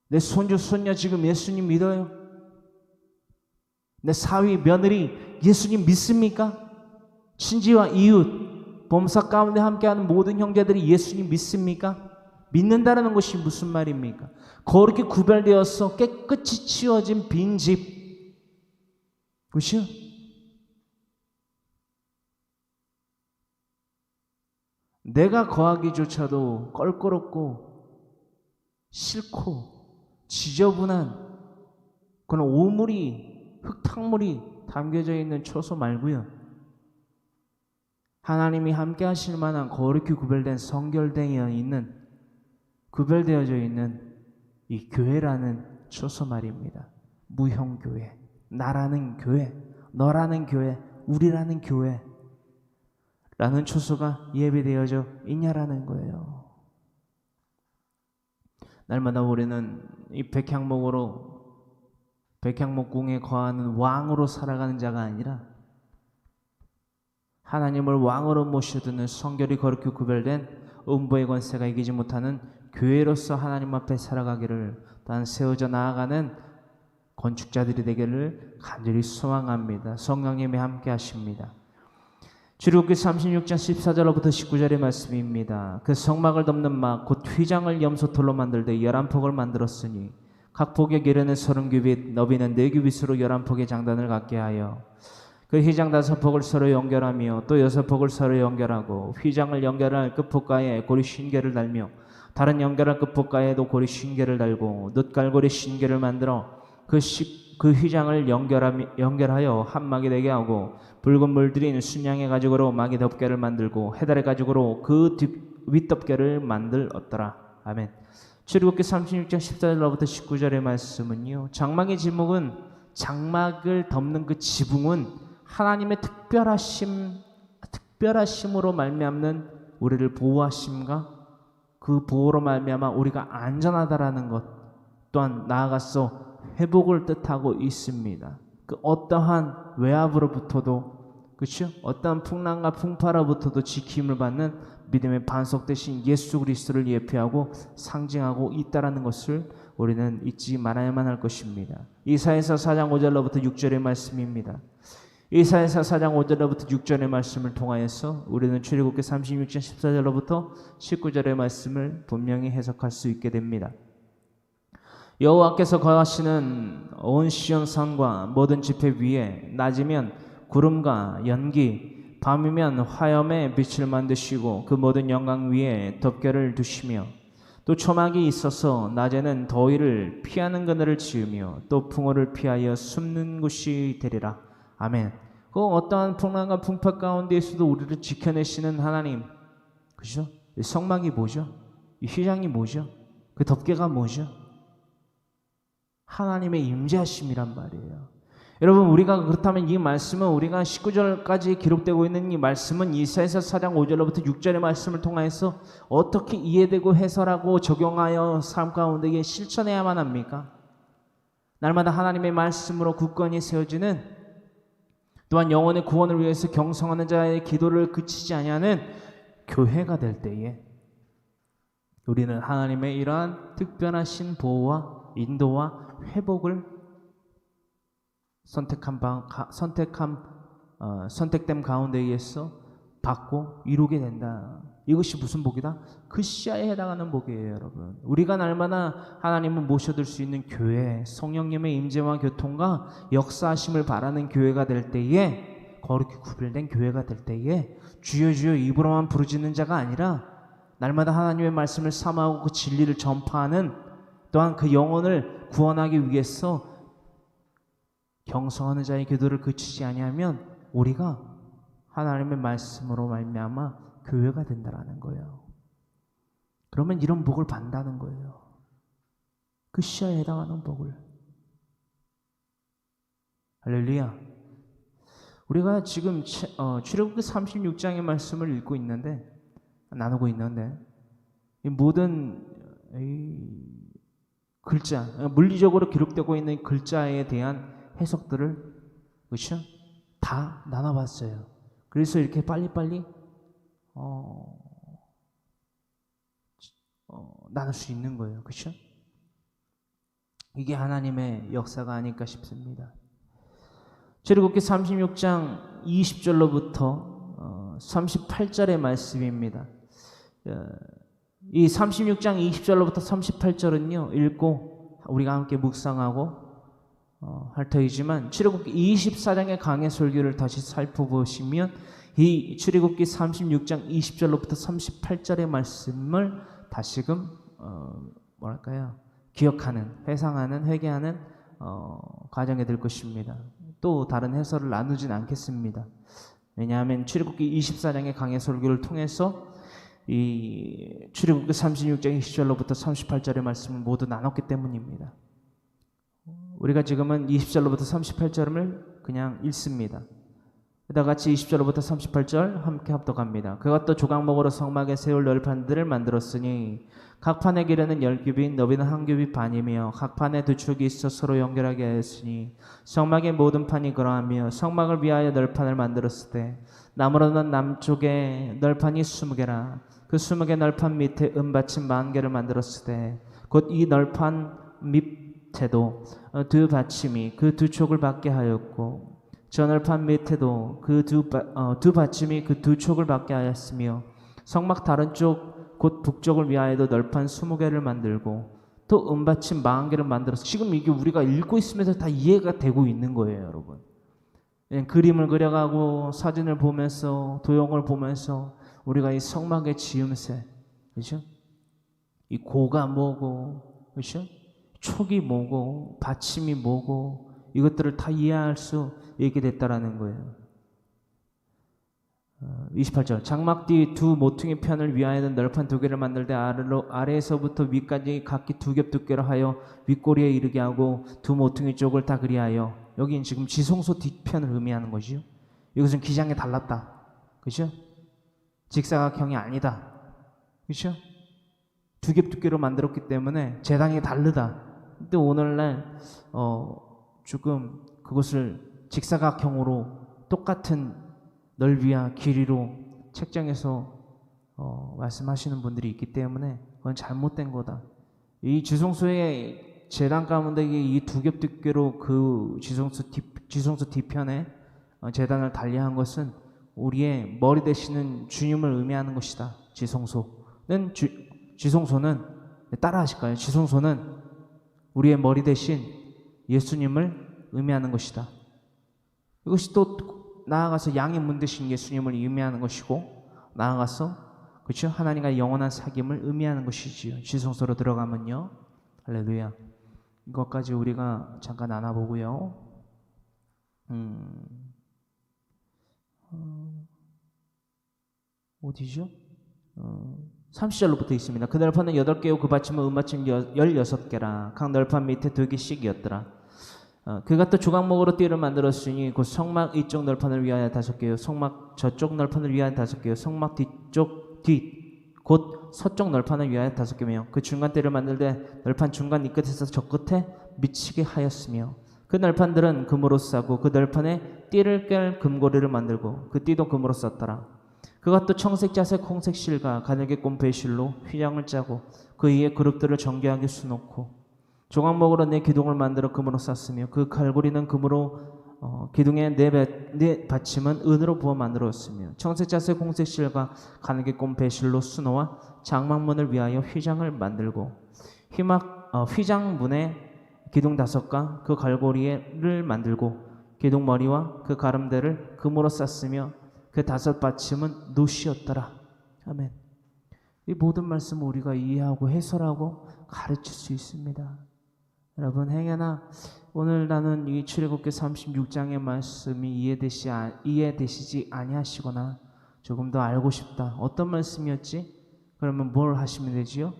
내 손주, 손녀 지금 예수님 믿어요? 내 사위, 며느리 예수님 믿습니까? 친지와 이웃, 범사 가운데 함께하는 모든 형제들이 예수님 믿습니까? 믿는다는 것이 무슨 말입니까? 거룩히 구별되어서 깨끗이 치워진 빈집, 그렇죠? 내가 거하기조차도 껄끄럽고 싫고 지저분한 그런 오물이, 흙탕물이 담겨져 있는 초소 말고요. 하나님이 함께 하실 만한 거룩히 구별되어져 있는 이 교회라는 초소 말입니다. 무형교회, 나라는 교회, 너라는 교회, 우리라는 교회 라는 초소가 예비되어져 있냐라는 거예요. 날마다 우리는 이 백향목궁에 거하는 왕으로 살아가는 자가 아니라 하나님을 왕으로 모셔두는 성결이 거룩히 구별된 음부의 권세가 이기지 못하는 교회로서 하나님 앞에 살아가기를 또한 세워져 나아가는 건축자들이 되기를 간절히 소망합니다. 성령님이 함께 하십니다. 출애굽기 36장 14절로부터 19절의 말씀입니다. 그 성막을 덮는 막 곧 휘장을 염소털로 만들되 11폭을 만들었으니 각 폭의 길이는 30규빗 너비는 4규빗으로 11폭의 장단을 갖게 하여 그 휘장 5폭을 서로 연결하며 또 6폭을 서로 연결하고 휘장을 연결할 끝폭가에 고리 50개를 달며 다른 연결할 끝폭가에도 고리 50개를 달고 놋갈고리 50개를 만들어 그 휘장을 연결하여 한 막이 되게 하고 붉은 물들인 순양의 가죽으로 막이 덮개를 만들고 해달의 가죽으로 그 윗덮개를 만들었더라. 아멘. 출애굽기 36장 14절로부터 19절의 말씀은요, 장막을 덮는 그 지붕은 하나님의 특별하심으로 말미암는 우리를 보호하심과 그 보호로 말미암아 우리가 안전하다라는 것, 또한 나아가서 회복을 뜻하고 있습니다. 그 어떠한 외압으로부터도, 그렇죠? 어떠한 풍랑과 풍파로부터도 지킴을 받는 믿음의 반석 대신 예수 그리스도를 예표하고 상징하고 있다라는 것을 우리는 잊지 말아야만 할 것입니다. 이사야서 4장 5절로부터 6절의 말씀입니다. 이사야서 4장 5절로부터 6절의 말씀을 통하여서 우리는 출애굽기 36장 14절로부터 19절의 말씀을 분명히 해석할 수 있게 됩니다. 여호와께서 거하시는 온 시온 산과 모든 지폐 위에 낮이면 구름과 연기, 밤이면 화염의 빛을 만드시고 그 모든 영광 위에 덮개를 두시며 또 초막이 있어서 낮에는 더위를 피하는 그늘을 지으며 또 풍호를 피하여 숨는 곳이 되리라. 아멘. 그 어떠한 풍랑과 풍파 가운데에서도 우리를 지켜내시는 하나님, 그죠? 이 성막이 뭐죠? 이 휘장이 뭐죠? 그 덮개가 뭐죠? 하나님의 임재하심이란 말이에요. 여러분, 우리가 그렇다면 이 말씀은, 우리가 19절까지 기록되고 있는 이 말씀은 이사야서 4장 5절로부터 6절의 말씀을 통해서 어떻게 이해되고 해설하고 적용하여 삶 가운데 실천해야만 합니까? 날마다 하나님의 말씀으로 굳건히 세워지는, 또한 영혼의 구원을 위해서 경성하는 자의 기도를 그치지 아니하는 교회가 될 때에 우리는 하나님의 이러한 특별하신 보호와 인도와 회복을 선택된 가운데에서 받고 이루게 된다. 이것이 무슨 복이다? 그 시야에 해당하는 복이에요, 여러분. 우리가 날마다 하나님을 모셔둘 수 있는 교회, 성령님의 임재와 교통과 역사하심을 바라는 교회가 될 때에, 거룩히 구별된 교회가 될 때에 주여 주여 입으로만 부르짖는 자가 아니라 날마다 하나님의 말씀을 사모하고 그 진리를 전파하는, 또한 그 영혼을 구원하기 위해서 경성하는 자의 기도를 그치지 아니하면 우리가 하나님의 말씀으로 말미암아 교회가 된다라는 거예요. 그러면 이런 복을 받는다는 거예요. 그 시야에 해당하는 복을. 할렐루야. 우리가 지금 출애굽기 36장의 말씀을 읽고 있는데, 나누고 있는데, 이 모든 글자, 물리적으로 기록되고 있는 글자에 대한 해석들을, 그렇죠? 다 나눠봤어요. 그래서 이렇게 빨리빨리 나눌 수 있는 거예요. 그렇죠? 이게 하나님의 역사가 아닐까 싶습니다. 출애굽기 36장 20절로부터 38절의 말씀입니다. 이 36장 20절로부터 38절은요, 읽고 우리가 함께 묵상하고 할 터이지만, 출애굽기 24장의 강해 설교를 다시 살펴보시면 이 출애굽기 36장 20절로부터 38절의 말씀을 다시금 기억하는, 회상하는, 회개하는 과정이 될 것입니다. 또 다른 해설을 나누진 않겠습니다. 왜냐하면 출애굽기 24장의 강해 설교를 통해서 이 출애굽기 36장 20절로부터 38절의 말씀을 모두 나눴기 때문입니다. 우리가 지금은 20절로부터 38절을 그냥 읽습니다. 다 같이 20절로부터 38절 함께 합독합니다. 그것도 조각목으로 성막에 세울 널판들을 만들었으니 각 판의 길이는 10규빗, 너비는 한 규빗 반이며 각 판에 두 축이 있어 서로 연결하게 하였으니 성막의 모든 판이 그러하며 성막을 위하여 널판을 만들었을 때 나무로는 남쪽에 널판이 20개라. 그 20개 널판 밑에 은받침 40개를 만들었을 때 곧 이 널판 밑에도 두 받침이 그 두 촉을 받게 하였고 저 널판 밑에도 그 두 받침이 그 두 촉을 받게 하였으며 성막 다른 쪽 곧 북쪽을 위하여도 널판 20개를 만들고 또 은받침 40개를 만들어서 지금 이게 우리가 읽고 있으면서 다 이해가 되고 있는 거예요, 여러분. 그냥 그림을 그려가고 사진을 보면서 도형을 보면서 우리가 이 성막의 지음새, 그렇죠? 이 고가 뭐고, 그렇죠? 촉이 뭐고, 받침이 뭐고 이것들을 다 이해할 수 있게 됐다라는 거예요. 28절 장막뒤 두 모퉁이 편을 위하여는 널판 2개를 만들 때 아래에서부터 위까지 각기 2겹 두께로 하여 윗꼬리에 이르게 하고 두 모퉁이 쪽을 다 그리하여 여기는 지금 지성소 뒤편을 의미하는 것이요. 이것은 기장이 달랐다. 그렇죠? 직사각형이 아니다. 그렇죠? 2겹 두께로 만들었기 때문에 재단이 다르다. 근데 오늘날 조금 그것을 직사각형으로 똑같은 넓이와 길이로 책정해서 말씀하시는 분들이 있기 때문에 그건 잘못된 거다. 이 지성소의 제단 가운데 이 2겹 두께로 그 지성소 뒤편에 제단을 달리한 것은 우리의 머리 되시는 주님을 의미하는 것이다. 지성소는 따라 하실까요? 지성소는 우리의 머리 되신 예수님을 의미하는 것이다. 이것이 또 나아가서 양의 문 되신 예수님을 의미하는 것이고 나아가서 그렇죠? 하나님과 영원한 사귐을 의미하는 것이지요. 지성소로 들어가면요. 할렐루야. 이것까지 우리가 잠깐 알아보고요. 어디죠? 30절로부터 있습니다. 그 널판은 8개요 그 받침은 은받침 16개라. 각 널판 밑에 2개씩이었더라. 그가 또 조각목으로 띠를 만들었으니 곧 성막 이쪽 널판을 위하여 5개요 성막 저쪽 널판을 위하여 5개요 성막 곧 서쪽 널판을 위하여 5개며 그 중간 띠를 만들 때 널판 중간 이 끝에서 저 끝에 미치게 하였으며 그 널판들은 금으로 싸고 그 널판에 띠를 깰 금고리를 만들고 그 띠도 금으로 썼더라. 그가 또 청색 자색 홍색 실과 가늘게 꼰 배실로 휘장을 짜고 그 위에 그룹들을 정교하게 수놓고 조각목으로 네 기둥을 만들어 금으로 쌌으며 그 갈고리는 금으로 기둥의 네 받침은 은으로 부어 만들었으며 청색 자색 홍색 실과 가늘게 꼰 배실로 수놓아 장막문을 위하여 휘장을 만들고 휘장문에 기둥 5과 그 갈고리를 만들고 기둥 머리와 그 가름대를 금으로 쌌으며 그 5 받침은 노시였더라. 아멘. 이 모든 말씀을 우리가 이해하고 해설하고 가르칠 수 있습니다. 여러분 행여나 오늘 나는 이 출애굽기 36장의 말씀이 이해되시지 아니하시거나 조금 더 알고 싶다. 어떤 말씀이었지? 그러면 뭘 하시면 되지요?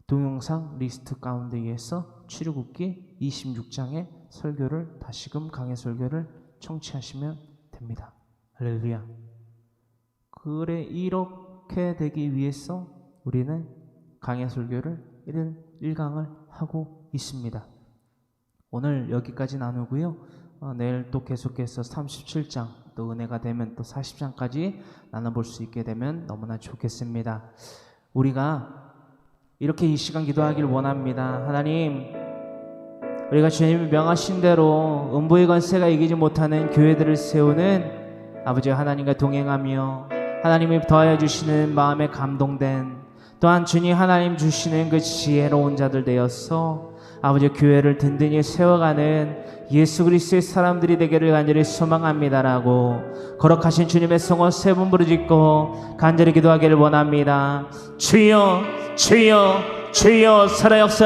동영상 리스트 가운데에서 출애굽기 26장의 설교를 다시금 강해 설교를 청취하시면 됩니다. 할렐루야. 그래 이렇게 되기 위해서 우리는 강해 설교를 1강을 하고 있습니다. 오늘 여기까지 나누고요. 내일 또 계속해서 37장 또 은혜가 되면 또 40장까지 나눠볼 수 있게 되면 너무나 좋겠습니다. 우리가 이렇게 이 시간 기도하길 원합니다. 하나님, 우리가 주님이 명하신 대로 음부의 권세가 이기지 못하는 교회들을 세우는 아버지 하나님과 동행하며 하나님이 더하여 주시는 마음에 감동된 또한 주님 하나님 주시는 그 지혜로운 자들 되어서 아버지 교회를 든든히 세워가는 예수 그리스도의 사람들이 되기를 간절히 소망합니다라고 거룩하신 주님의 성원 3번 부르짖고 간절히 기도하기를 원합니다. 주여 주여 주여 살아 역사